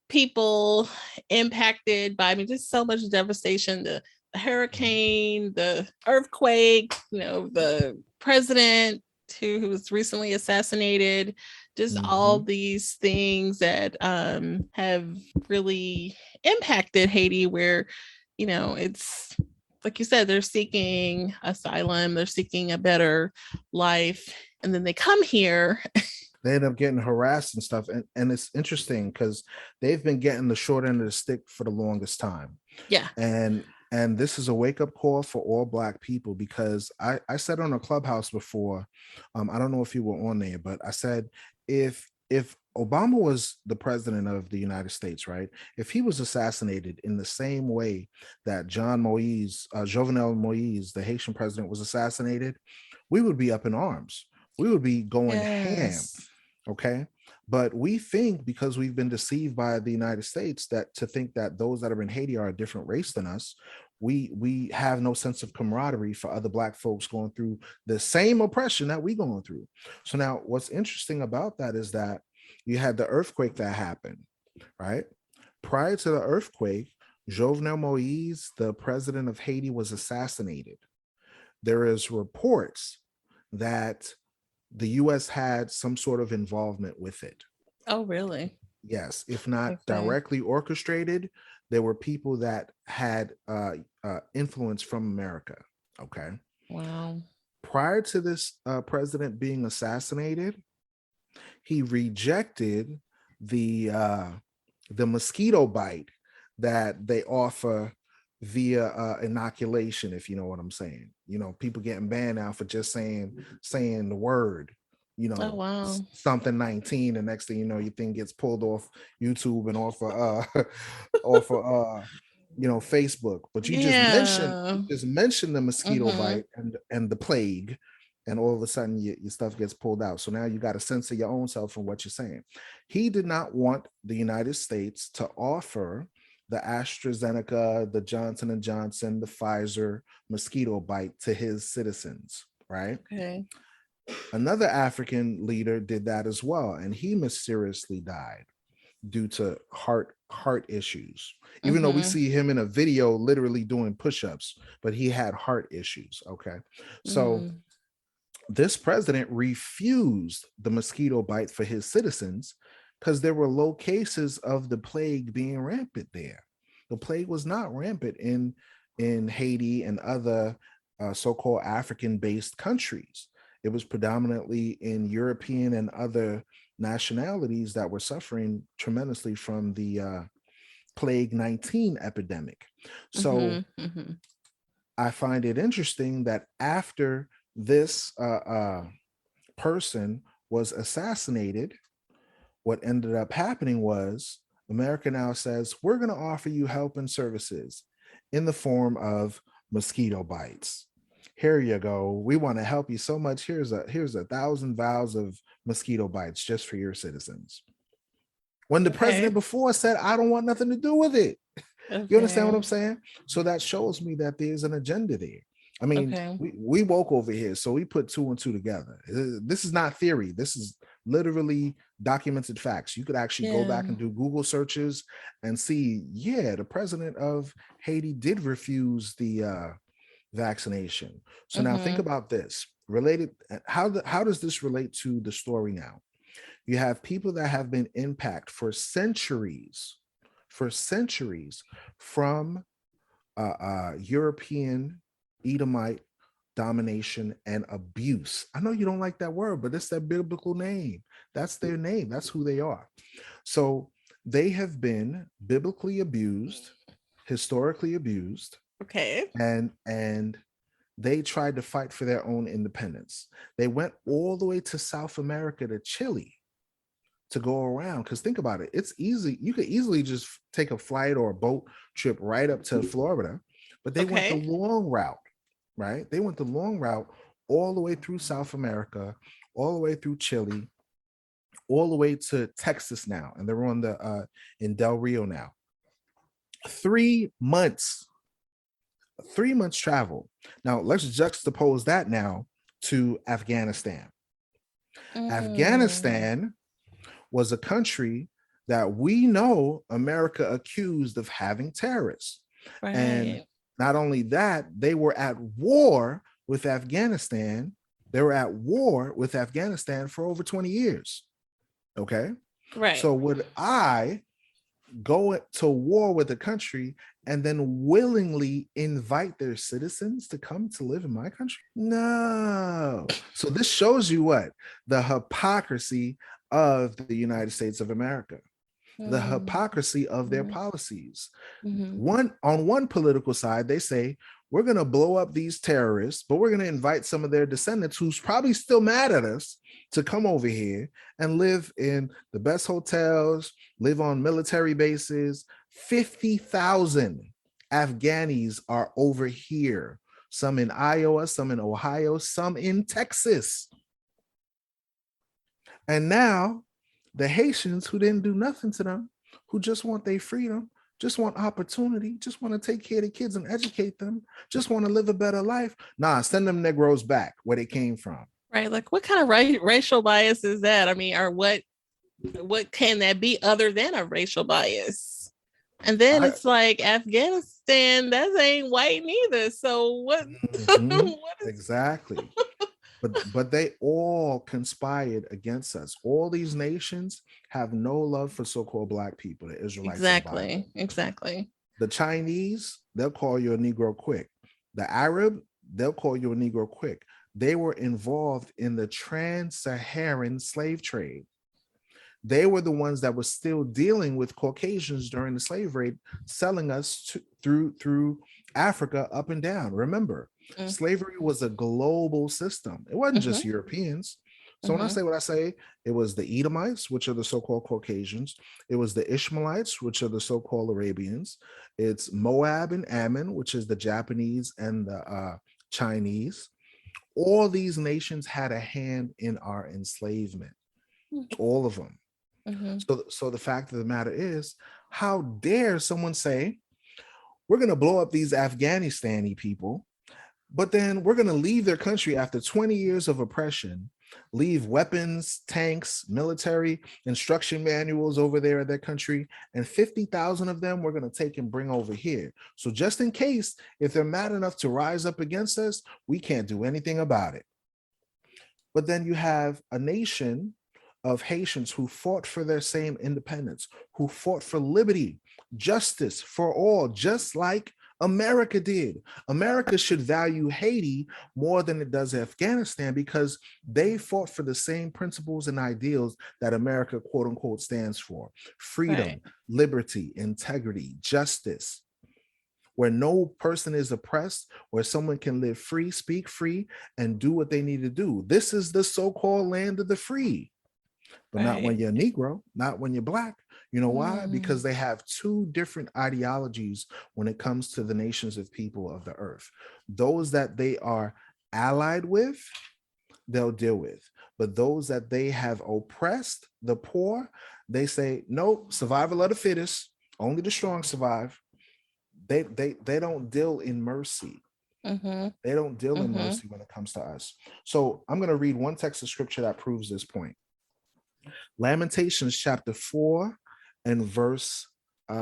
S1: people impacted by, I mean, just so much devastation, the hurricane, the earthquake, you know, the president who was recently assassinated, just all
S2: Mhm.
S1: these things that have really impacted Haiti, where, you know, it's like you said, they're seeking asylum, they're seeking a better life, and then they come here.
S2: They end up getting harassed and stuff. And it's interesting because they've been getting the short end of the stick for the longest time.
S1: Yeah.
S2: And this is a wake-up call for all Black people, because I said on a Clubhouse before, I don't know if you were on there, but I said, if Obama was the president of the United States, right? If he was assassinated in the same way that Jovenel Moise, the Haitian president, was assassinated, we would be up in arms. We would be going ham.
S1: Yes.
S2: Okay. But we think, because we've been deceived by the United States, that to think that those that are in Haiti are a different race than us, we have no sense of camaraderie for other Black folks going through the same oppression that we going through. So now what's interesting about that is that you had the earthquake that happened, right? Prior to the earthquake, Jovenel Moise, the president of Haiti, was assassinated. There is reports that the US had some sort of involvement with it.
S1: Oh, really?
S2: Yes, if not
S1: Okay.
S2: directly orchestrated, there were people that had influence from America. Okay.
S1: Wow.
S2: Prior to this president being assassinated, he rejected the mosquito bite that they offer via inoculation, if you know what I'm saying. You know, people getting banned now for just saying the word,
S1: Oh wow.
S2: something 19, and next thing you know, your thing gets pulled off YouTube and off of off of Facebook. But
S1: Yeah.
S2: you just mentioned the mosquito
S1: Mm-hmm.
S2: bite and the plague, and all of a sudden your stuff gets pulled out. So now you got to censor your own self from what you're saying. He did not want the United States to offer the AstraZeneca, the Johnson and Johnson, the Pfizer mosquito bite to his citizens, right?
S1: Okay.
S2: Another African leader did that as well, and he mysteriously died due to heart issues. Even though we
S1: Mm-hmm.
S2: see him in a video literally doing push-ups, but he had heart issues. Okay, so
S1: Mm.
S2: this president refused the mosquito bite for his citizens because there were low cases of the plague being rampant there. The plague was not rampant in Haiti and other so-called African-based countries. It was predominantly in European and other nationalities that were suffering tremendously from the plague 19 epidemic. So
S1: Mm-hmm. Mm-hmm.
S2: I find it interesting that after this person was assassinated, what ended up happening was America now says, we're going to offer you help and services in the form of mosquito bites. Here you go. We want to help you so much. Here's a 1,000 vials of mosquito bites just for your citizens. When the
S1: Okay.
S2: president before said, I don't want nothing to do with it. You understand what
S1: Okay.
S2: I'm saying? So that shows me that there's an agenda there. I mean,
S1: Okay.
S2: we woke over here, so we put two and two together. This is not theory. This is literally documented facts. You could actually go
S1: Yeah.
S2: back and do Google searches and see, yeah, the president of Haiti did refuse the vaccination. So now think
S1: Mm-hmm.
S2: about this. Related, how does this relate to the story now? You have people that have been impacted for centuries from European Edomite domination and abuse. I know you don't like that word, but it's their biblical name. That's their name. That's who they are. So they have been biblically abused, historically abused,
S1: Okay.
S2: and they tried to fight for their own independence. They went all the way to South America, to Chile, to go around. Because think about it, it's easy. You could easily just take a flight or a boat trip right up to Florida, but they went the
S1: Okay.
S2: long route, right? They went the long route all the way through South America, all the way through Chile, all the way to Texas now, and they're on the in Del Rio now. 3 months, 3 months travel. Now let's juxtapose that now to Afghanistan.
S1: Mm.
S2: Afghanistan was a country that we know America accused of having terrorists. And
S1: Right.
S2: not only that, they were at war with Afghanistan. They were at war with Afghanistan for over 20 years. Okay.
S1: Right.
S2: So would I go to war with a country and then willingly invite their citizens to come to live in my country? No. So this shows you what? The hypocrisy of the United States of America, the
S1: Mm.
S2: hypocrisy of their
S1: Mm-hmm.
S2: policies.
S1: Mm-hmm.
S2: On one political side, they say, we're going to blow up these terrorists, but we're going to invite some of their descendants who's probably still mad at us to come over here and live in the best hotels, live on military bases. 50,000 Afghanis are over here, some in Iowa, some in Ohio, some in Texas. And now the Haitians, who didn't do nothing to them, who just want their freedom, just want opportunity, just want to take care of the kids and educate them, just want to live a better life. Nah, send them Negroes back where they came from.
S1: Right. Like, what kind of racial bias is that? I mean, or what can that be other than a racial bias? And then
S2: I
S1: it's like Afghanistan, that ain't white neither. So what?
S2: Mhm,
S1: What is?
S2: exactly. But they all conspired against us. All these nations have no love for so-called black people, the Israelites of the Bible.
S1: Exactly. Exactly.
S2: The Chinese, they'll call you a Negro quick. The Arab, they'll call you a Negro quick. They were involved in the trans-Saharan slave trade. They were the ones that were still dealing with Caucasians during the slave trade, selling us through Africa up and down. Remember,
S1: Mm-hmm.
S2: slavery was a global system. It wasn't just Europeans. So when I say what I say, it was the Edomites, which are the so-called Caucasians. It was the Ishmaelites, which are the so-called Arabians. It's Moab and Ammon, which is the Japanese and the Chinese. All these nations had a hand in our enslavement, all of them. So the fact of the matter is, how dare someone say, we're going to blow up these Afghanistani people, but then we're going to leave their country after 20 years of oppression, leave weapons, tanks, military instruction manuals over there at their country, and 50,000 of them we're going to take and bring over here. So just in case, if they're mad enough to rise up against us, we can't do anything about it. But then you have a nation of Haitians who fought for their same independence, who fought for liberty, justice for all, just like America did. America should value Haiti more than it does Afghanistan because they fought for the same principles and ideals that America, quote unquote, stands for: freedom, liberty, integrity, justice, where no person is oppressed, where someone can live free, speak free, and do what they need to do. This is the so-called land of the free. But not when you're Negro, not when you're Black. You know why? Because they have two different ideologies when it comes to the nations of people of the earth. Those that they are allied with, they'll deal with. But those that they have oppressed, the poor, they say, nope, survival of the fittest, only the strong survive. They don't deal in mercy. They don't deal in mercy when it comes to us. So I'm going to read one text of scripture that proves this point. Lamentations chapter 4 and verse, what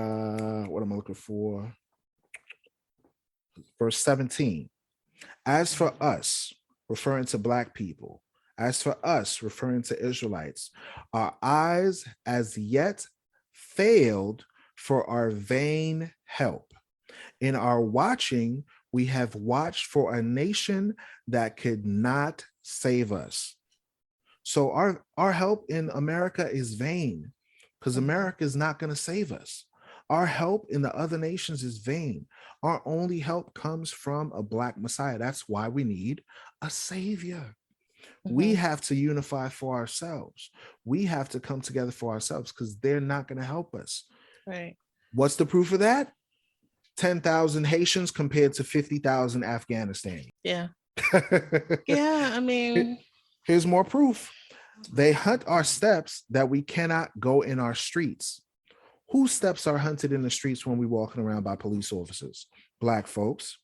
S2: am I looking for? Verse 17. As for us, referring to Black people, as for us, referring to Israelites, our eyes as yet failed for our vain help. In our watching, we have watched for a nation that could not save us. So our help in America is vain because America is not going to save us. Our help in the other nations is vain. Our only help comes from a Black Messiah. That's why we need a savior. We have to unify for ourselves. We have to come together for ourselves because they're not going to help us.
S1: Right.
S2: What's the proof of that? 10,000 Haitians compared to 50,000 Afghanistan.
S1: Yeah. Yeah, I mean,
S2: here's more proof. They hunt our steps that we cannot go in our streets. Whose steps are hunted in the streets when we're walking around by police officers? Black folks,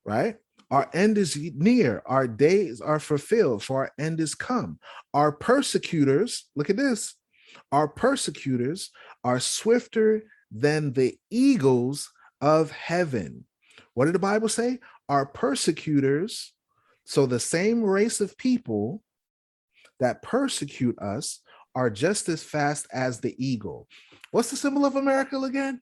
S2: right? Our end is near. Our days are fulfilled, for our end is come. Our persecutors, look at this. Our persecutors are swifter than the eagles of heaven. What did the Bible say? Our persecutors, so the same race of people that persecute us, are just as fast as the eagle. What's the symbol of America again?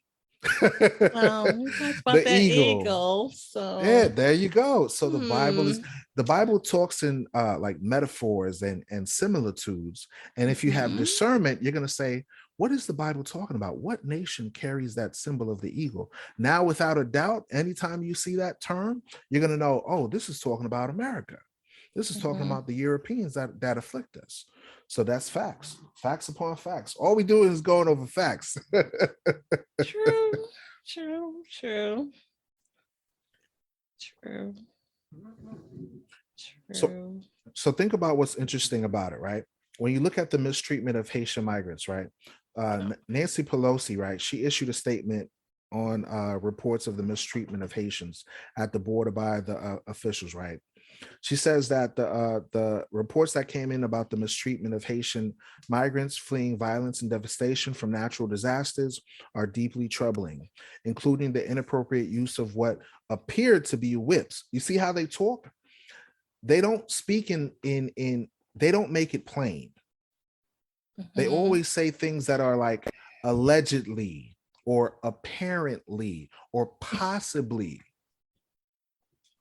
S1: We talked about the eagle. So
S2: yeah, there you go. So the Bible talks in like metaphors and similitudes. And if you have discernment, you're going to say, what is the Bible talking about? What nation carries that symbol of the eagle? Now, without a doubt, anytime you see that term, you're going to know, oh, this is talking about America. This is talking about the Europeans that afflict us. So that's facts upon facts. All we do is going over facts.
S1: True.
S2: So think about what's interesting about it, right? When you look at the mistreatment of Haitian migrants, right? Nancy Pelosi, right? She issued a statement on reports of the mistreatment of Haitians at the border by the officials, right? She says that the reports that came in about the mistreatment of Haitian migrants fleeing violence and devastation from natural disasters are deeply troubling, including the inappropriate use of what appeared to be whips. You see how they talk? They don't speak in they don't make it plain. They always say things that are like allegedly or apparently or possibly.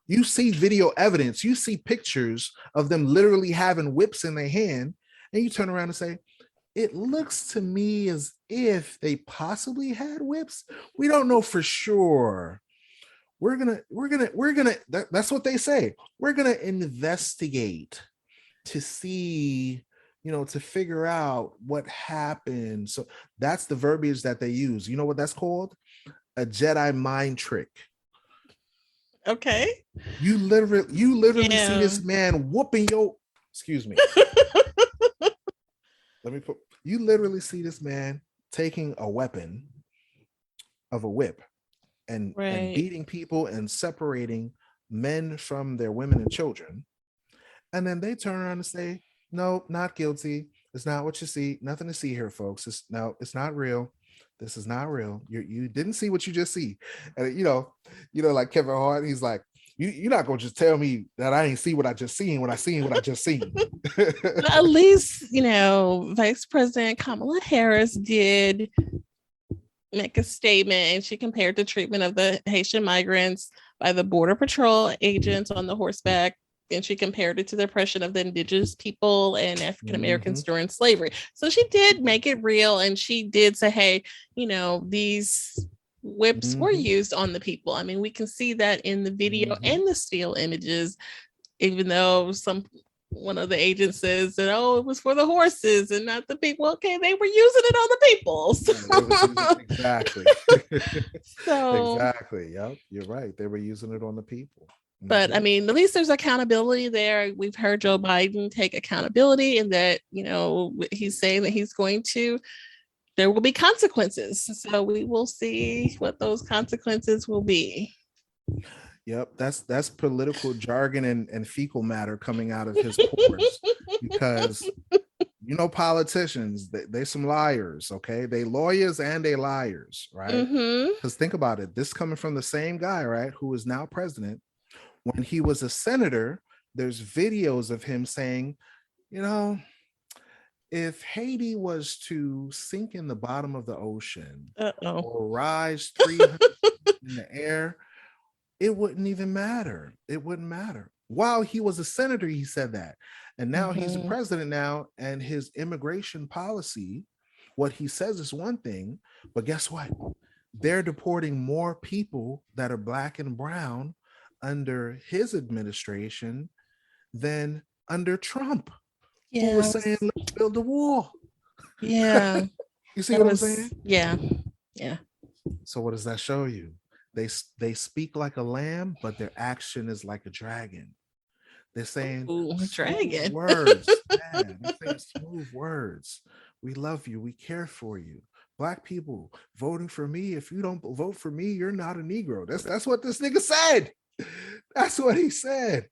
S2: You see video evidence, you see pictures of them literally having whips in their hand, and you turn around and say, it looks to me as if they possibly had whips. We don't know for sure. We're gonna that's what they say. We're gonna investigate. to see, to figure out what happened. So that's the verbiage that they use. You know what that's called? A Jedi mind trick.
S1: Okay.
S2: You literally see
S1: Yeah.
S2: this man whooping your, excuse me. Let me put, you literally see this man taking a weapon of a whip and
S1: Right.
S2: beating people and separating men from their women and children. And then they turn around and say, no, not guilty. It's not what you see. Nothing to see here, folks. It's not real. This is not real. You didn't see what you just see. And like Kevin Hart, he's like, you're not gonna just tell me that I ain't see what I just seen when I seen what I just seen.
S1: At least, Vice President Kamala Harris did make a statement, and she compared the treatment of the Haitian migrants by the Border Patrol agents on the horseback, and she compared it to the oppression of the indigenous people and African Americans
S2: Mhm.
S1: during slavery. So she did make it real, and she did say, hey, these whips were
S2: Mhm.
S1: used on the people. I mean, we can see that in the video
S2: Mhm.
S1: and the still images, even though one of the agents says that, oh, it was for the horses and not the people. Okay, they were using it on the people.
S2: Yeah, they was using exactly.
S1: So,
S2: Exactly. Yep. You're right. They were using it on the people.
S1: but I
S2: Mhm.
S1: mean, at least there's accountability there. We've heard Joe Biden take accountability, and that, he's saying that he's going to, there will be consequences. So we will see what those consequences will be.
S2: Yep, that's political jargon and fecal matter coming out of his pores, because politicians, they some liars. Okay, they lawyers and they liars, right?
S1: Mm-hmm.
S2: Because think about it, this coming from the same guy, right, who is now president. When he was a senator, there's videos of him saying, you know if Haiti was to sink in the bottom of the ocean
S1: Uh-oh.
S2: or rise 300 feet in the air, it wouldn't even matter. It wouldn't matter. While he was a senator, he said that. And now he's a
S1: Mm-hmm.
S2: president now, and his immigration policy, what he says is one thing, but guess what? They're deporting more people that are black and brown under his administration than under Trump, who was
S1: Yeah.
S2: saying, let's build a wall.
S1: Yeah.
S2: You see
S1: That
S2: what I'm
S1: was,
S2: saying?
S1: yeah. Yeah.
S2: So what does that show you? They speak like a lamb, but their action is like a dragon. They're saying
S1: Ooh,
S2: smooth
S1: dragon.
S2: words. Yeah, they're saying smooth words. We love you. We care for you. Black people voting for me. If you don't vote for me, you're not a Negro. That's what this nigga said. That's what he said.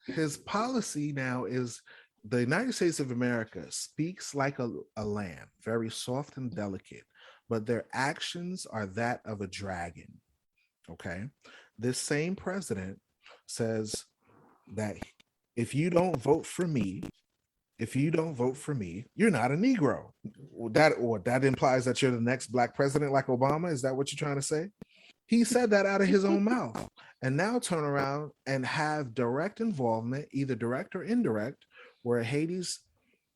S2: His policy now is the United States of America speaks like a lamb, very soft and delicate, but their actions are that of a dragon. Okay. This same president says that if you don't vote for me, you're not a Negro. That implies that you're the next black president like Obama. Is that what you're trying to say? He said that out of his own mouth. And now turn around and have direct involvement, either direct or indirect, where Haiti's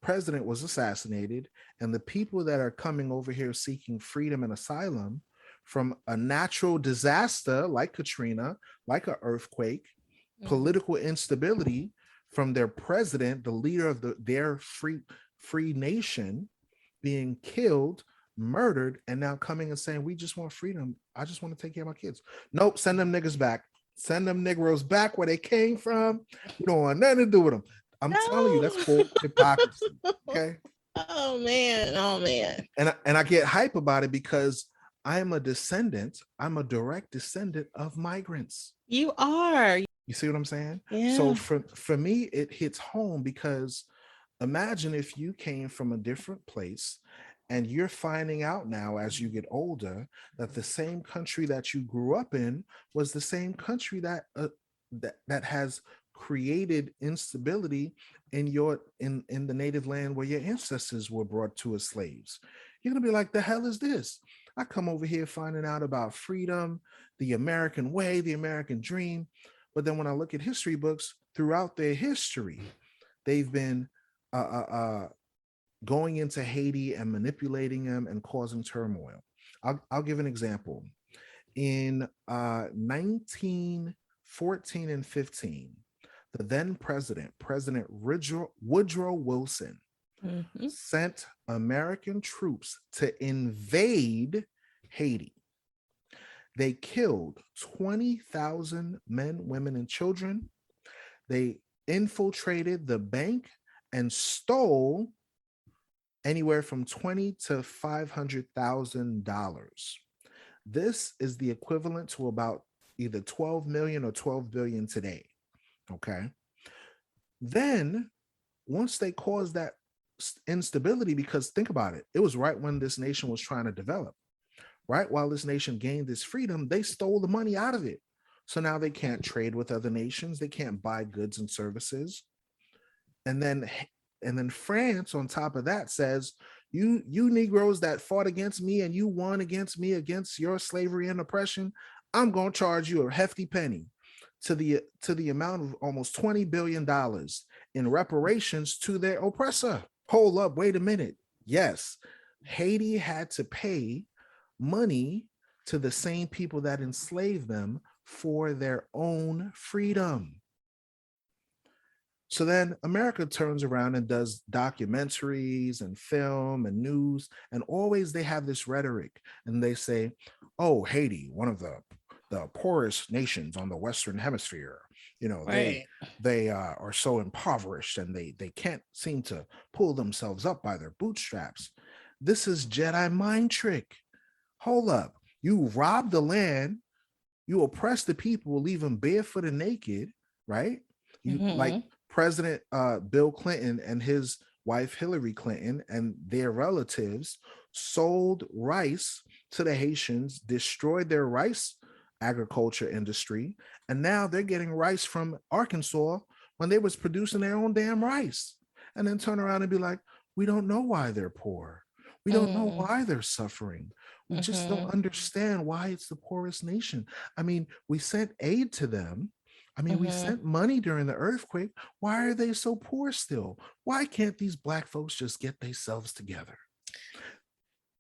S2: president was assassinated, and the people that are coming over here seeking freedom and asylum from a natural disaster like Katrina, like an earthquake, political instability from their president, the leader of their free nation, being killed, murdered, and now coming and saying, we just want freedom. I just want to take care of my kids. Nope, send them niggas back. Send them Negroes back where they came from. We don't want nothing to do with them. I'm telling you, that's
S1: No.
S2: called hypocrisy. Okay.
S1: Oh man. Oh man.
S2: And I get hype about it because I'm a direct descendant of migrants.
S1: You are.
S2: You see what I'm saying? So
S1: Yeah.
S2: for me, it hits home because imagine if you came from a different place and you're finding out now as you get older that the same country that you grew up in was the same country that has created instability in the native land where your ancestors were brought to as slaves. You're gonna be like, the hell is this? I come over here finding out about freedom, the American way, the American dream. But then when I look at history books throughout their history, they've been uh, uh, uh, going into Haiti and manipulating them and causing turmoil. I'll give an example. In 1914 and 15, The then President Woodrow Wilson,
S1: Mhm.
S2: sent American troops to invade Haiti. They killed 20,000 men, women, and children. They infiltrated the bank and stole anywhere from 20 to $500,000. This is the equivalent to about either 12 million or 12 billion today. Okay. Then once they caused that instability, because think about it, it was right when this nation was trying to develop, right while this nation gained this freedom, they stole the money out of it. So now they can't trade with other nations, they can't buy goods and services. And then and then France on top of that says, you Negroes that fought against me and you won against me against your slavery and oppression, I'm going to charge you a hefty penny, to the amount of almost $20 billion in reparations to their oppressor. Hold up, wait a minute. Yes, Haiti had to pay money to the same people that enslaved them for their own freedom. So then America turns around and does documentaries and film and news, and always they have this rhetoric, and they say, "Oh, Haiti, one of the poorest nations on the Western Hemisphere. You know,
S1: Right.
S2: they are so impoverished, and they can't seem to pull themselves up by their bootstraps." This is Jedi mind trick. Hold up, you rob the land, you oppress the people, leave them barefoot and naked, right? You like
S1: Mhm.
S2: President Bill Clinton and his wife Hillary Clinton and their relatives sold rice to the Haitians, destroyed their rice agriculture industry, and now they're getting rice from Arkansas when they was producing their own damn rice. And then turn around and be like, we don't know why they're poor. We don't know
S1: Mhm.
S2: why they're suffering. We just don't
S1: Mhm.
S2: understand why it's the poorest nation. I mean, we sent aid to them. I mean, we
S1: Mhm.
S2: sent money during the earthquake. Why are they so poor still? Why can't these black folks just get themselves together?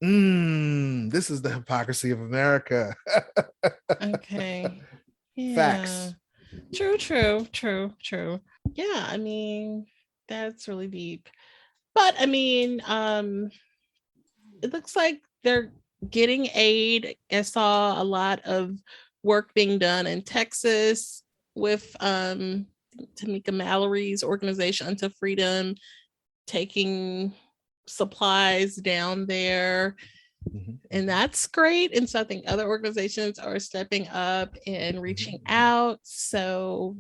S2: This is the hypocrisy of America.
S1: Okay. Yeah.
S2: Facts.
S1: True, true, true, true. Yeah, I mean, that's really deep. But I mean, it looks like they're getting aid. I saw a lot of work being done in Texas with Tamika Mallory's organization Unto Freedom taking supplies down there,
S2: Mhm,
S1: and
S2: mhm,
S1: that's great. And so I think other organizations are stepping up and
S2: mhm,
S1: reaching
S2: mhm.
S1: out. So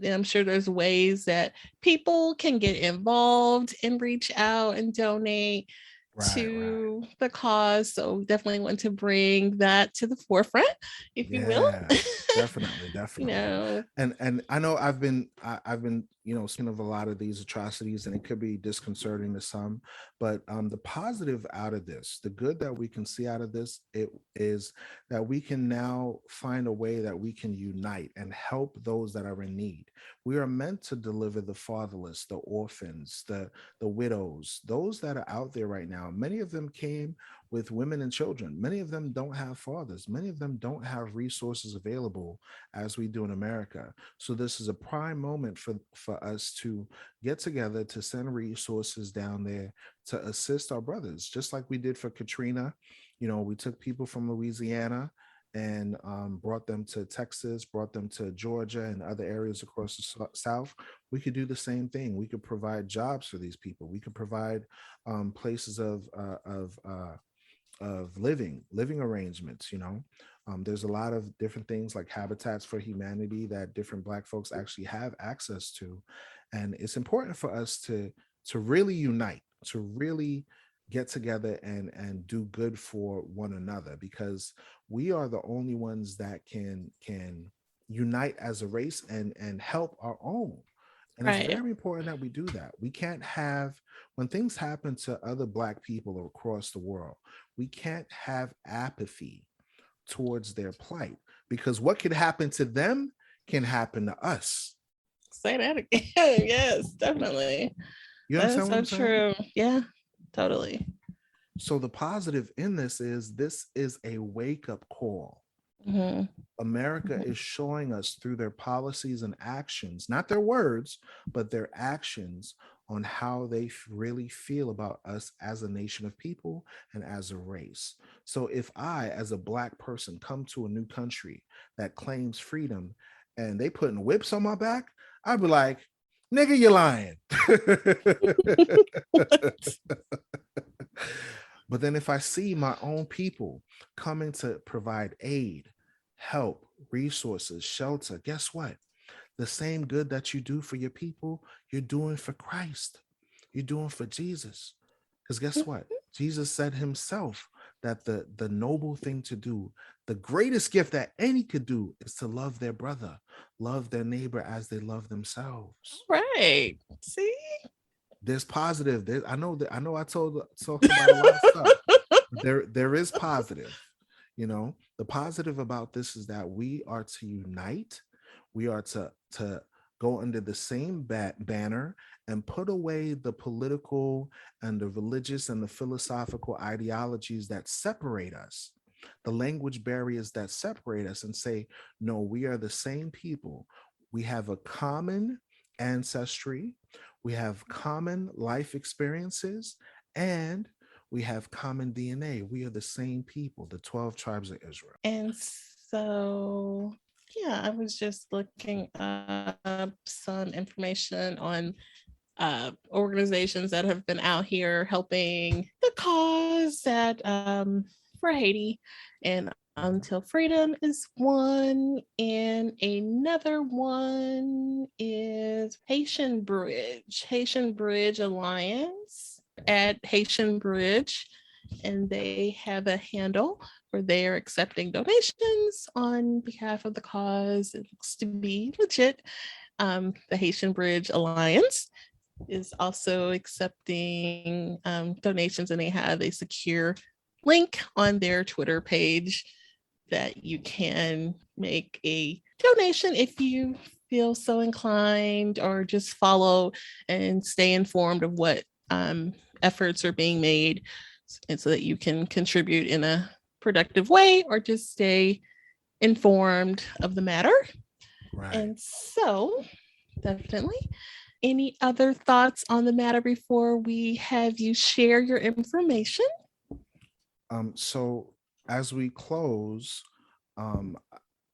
S1: I'm sure there's ways that people can get involved and reach out and donate
S2: Right, right.
S1: to the cause. So definitely want to bring that to the forefront, if you will.
S2: Yeah, definitely,
S1: you
S2: definitely.
S1: know,
S2: And I know I've been speaking of a lot of these atrocities, and it could be disconcerting to some, but the positive out of this, the good that we can see out of this, it is that we can now find a way that we can unite and help those that are in need. We are meant to deliver the fatherless, the orphans, the widows, those that are out there right now. Many of them came with women and children. Many of them don't have fathers. Many of them don't have resources available as we do in America. So this is a prime moment for us to get together to send resources down there to assist our brothers, just like we did for Katrina. We took people from Louisiana and brought them to Texas, brought them to Georgia and other areas across the South. We could do the same thing. We could provide jobs for these people. We could provide places of living arrangements. There's a lot of different things like Habitats for Humanity that different black folks actually have access to, and it's important for us to really unite, to really get together and do good for one another, because we are the only ones that can unite as a race and help our own. And it's
S1: right,
S2: very important that we do that. We can't have, when things happen to other black people across the world, we can't have apathy towards their plight, because what could happen to them can happen to us.
S1: say that again. Yes, definitely.
S2: You
S1: That is
S2: understand what
S1: so
S2: I'm saying?
S1: true. Yeah, totally.
S2: So the positive in this is a wake up call.
S1: Mhm.
S2: America is showing us through their policies and actions, not their words, but their actions, on how they really feel about us as a nation of people and as a race. So if I, as a Black person, come to a new country that claims freedom and they putting whips on my back, I'd be like, nigga, you're lying. But then if I see my own people coming to provide aid, help, resources, shelter, guess what? The same good that you do for your people, you're doing for Christ. You're doing for Jesus. Because guess what? Jesus said himself that the noble thing to do, the greatest gift that any could do, is to love their brother, love their neighbor as they love themselves.
S1: Right. See?
S2: There's positive. I know that I talked about a lot of stuff. But there is positive. You know, the positive about this is that we are to unite. We are to go under the same banner and put away the political and the religious and the philosophical ideologies that separate us, the language barriers that separate us, and say, no, we are the same people. We have a common ancestry, we have common life experiences, and we have common DNA. We are the same people, the 12 tribes of Israel.
S1: And so, yeah, I was just looking up some information on organizations that have been out here helping the cause that for Haiti. And Until Freedom is one, and another one is Haitian Bridge Alliance at Haitian Bridge, and they have a handle where they are accepting donations on behalf of the cause. It looks to be legit. The Haitian Bridge Alliance is also accepting donations, and they have a secure link on their Twitter page that you can make a donation if you feel so inclined, or just follow and stay informed of what efforts are being made, and so that you can contribute in a productive way or just stay informed of the matter.
S2: Right.
S1: And so, definitely. Any other thoughts on the matter before we have you share your information?
S2: So as we close, um,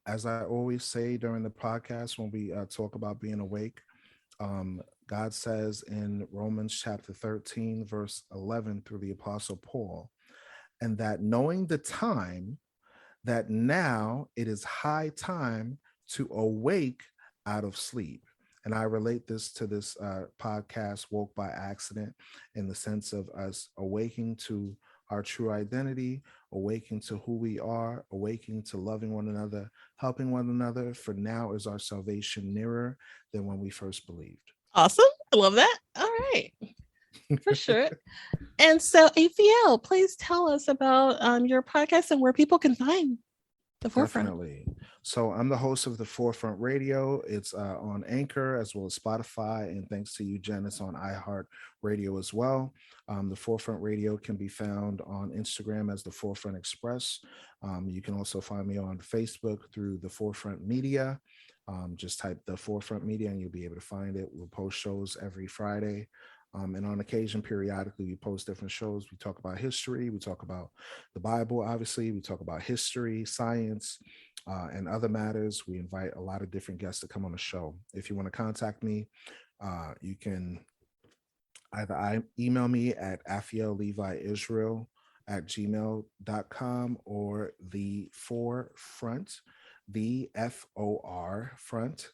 S2: as I always say during the podcast when we talk about being awake, God says in Romans chapter 13, verse 11 through the Apostle Paul, and that knowing the time, that now it is high time to awake out of sleep. And I relate this to this podcast, Woke by Accident, in the sense of us awaking to our true identity, awaking to who we are, awaking to loving one another, helping one another. For now is our salvation nearer than when we first believed.
S1: Awesome. I love that. All right. For sure. And so, AVL, please tell us about your podcast and where people can find the Forefront.
S2: Definitely. So I'm the host of the Forefront Radio. It's on Anchor as well as Spotify, and thanks to you, Janice, on iHeart Radio as well. The Forefront Radio can be found on Instagram as the Forefront Express. You can also find me on Facebook through the Forefront Media. Just type the Forefront Media and you'll be able to find it. We'll post shows every Friday. And on occasion, periodically, we post different shows. We talk about history. We talk about the Bible, obviously. We talk about history, science, and other matters. We invite a lot of different guests to come on the show. If you want to contact me, you can either email me at afielleviisrael@gmail.com, or the Forefront, the FOR front,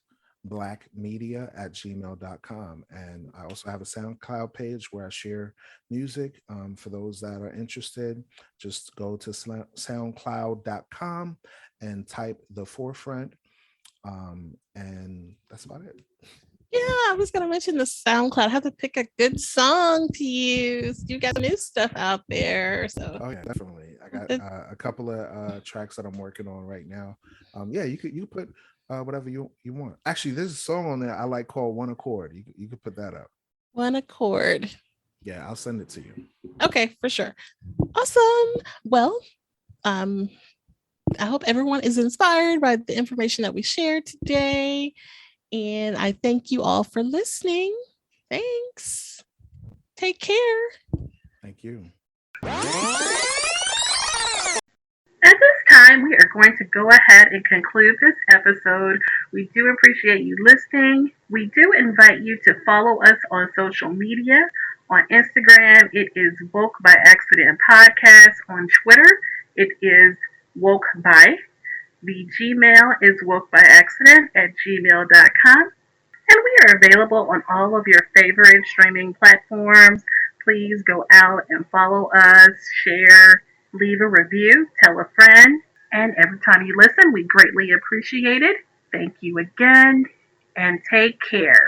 S2: blackmedia@gmail.com. And I also have a SoundCloud page where I share music. For those that are interested, just go to soundcloud.com and type the Forefront. And that's about it.
S1: Yeah, I was going to mention the SoundCloud. I have to pick a good song to use. You got new stuff out there. So,
S2: oh yeah, definitely. I got a couple of tracks that I'm working on right now. Yeah, you could put whatever you want. Actually, there's a song on there I like called One Accord. You could put that up.
S1: One Accord.
S2: Yeah, I'll send it to you.
S1: Okay, for sure. Awesome. Well, I hope everyone is inspired by the information that we shared today. And I thank you all for listening. Thanks. Take care.
S2: Thank you.
S3: At this time, we are going to go ahead and conclude this episode. We do appreciate you listening. We do invite you to follow us on social media. On Instagram, it is Woke by Accident Podcast. On Twitter, it is Woke by. The Gmail is wokebyaccident@gmail.com. And we are available on all of your favorite streaming platforms. Please go out and follow us, share, leave a review, tell a friend. And every time you listen, we greatly appreciate it. Thank you again, and take care.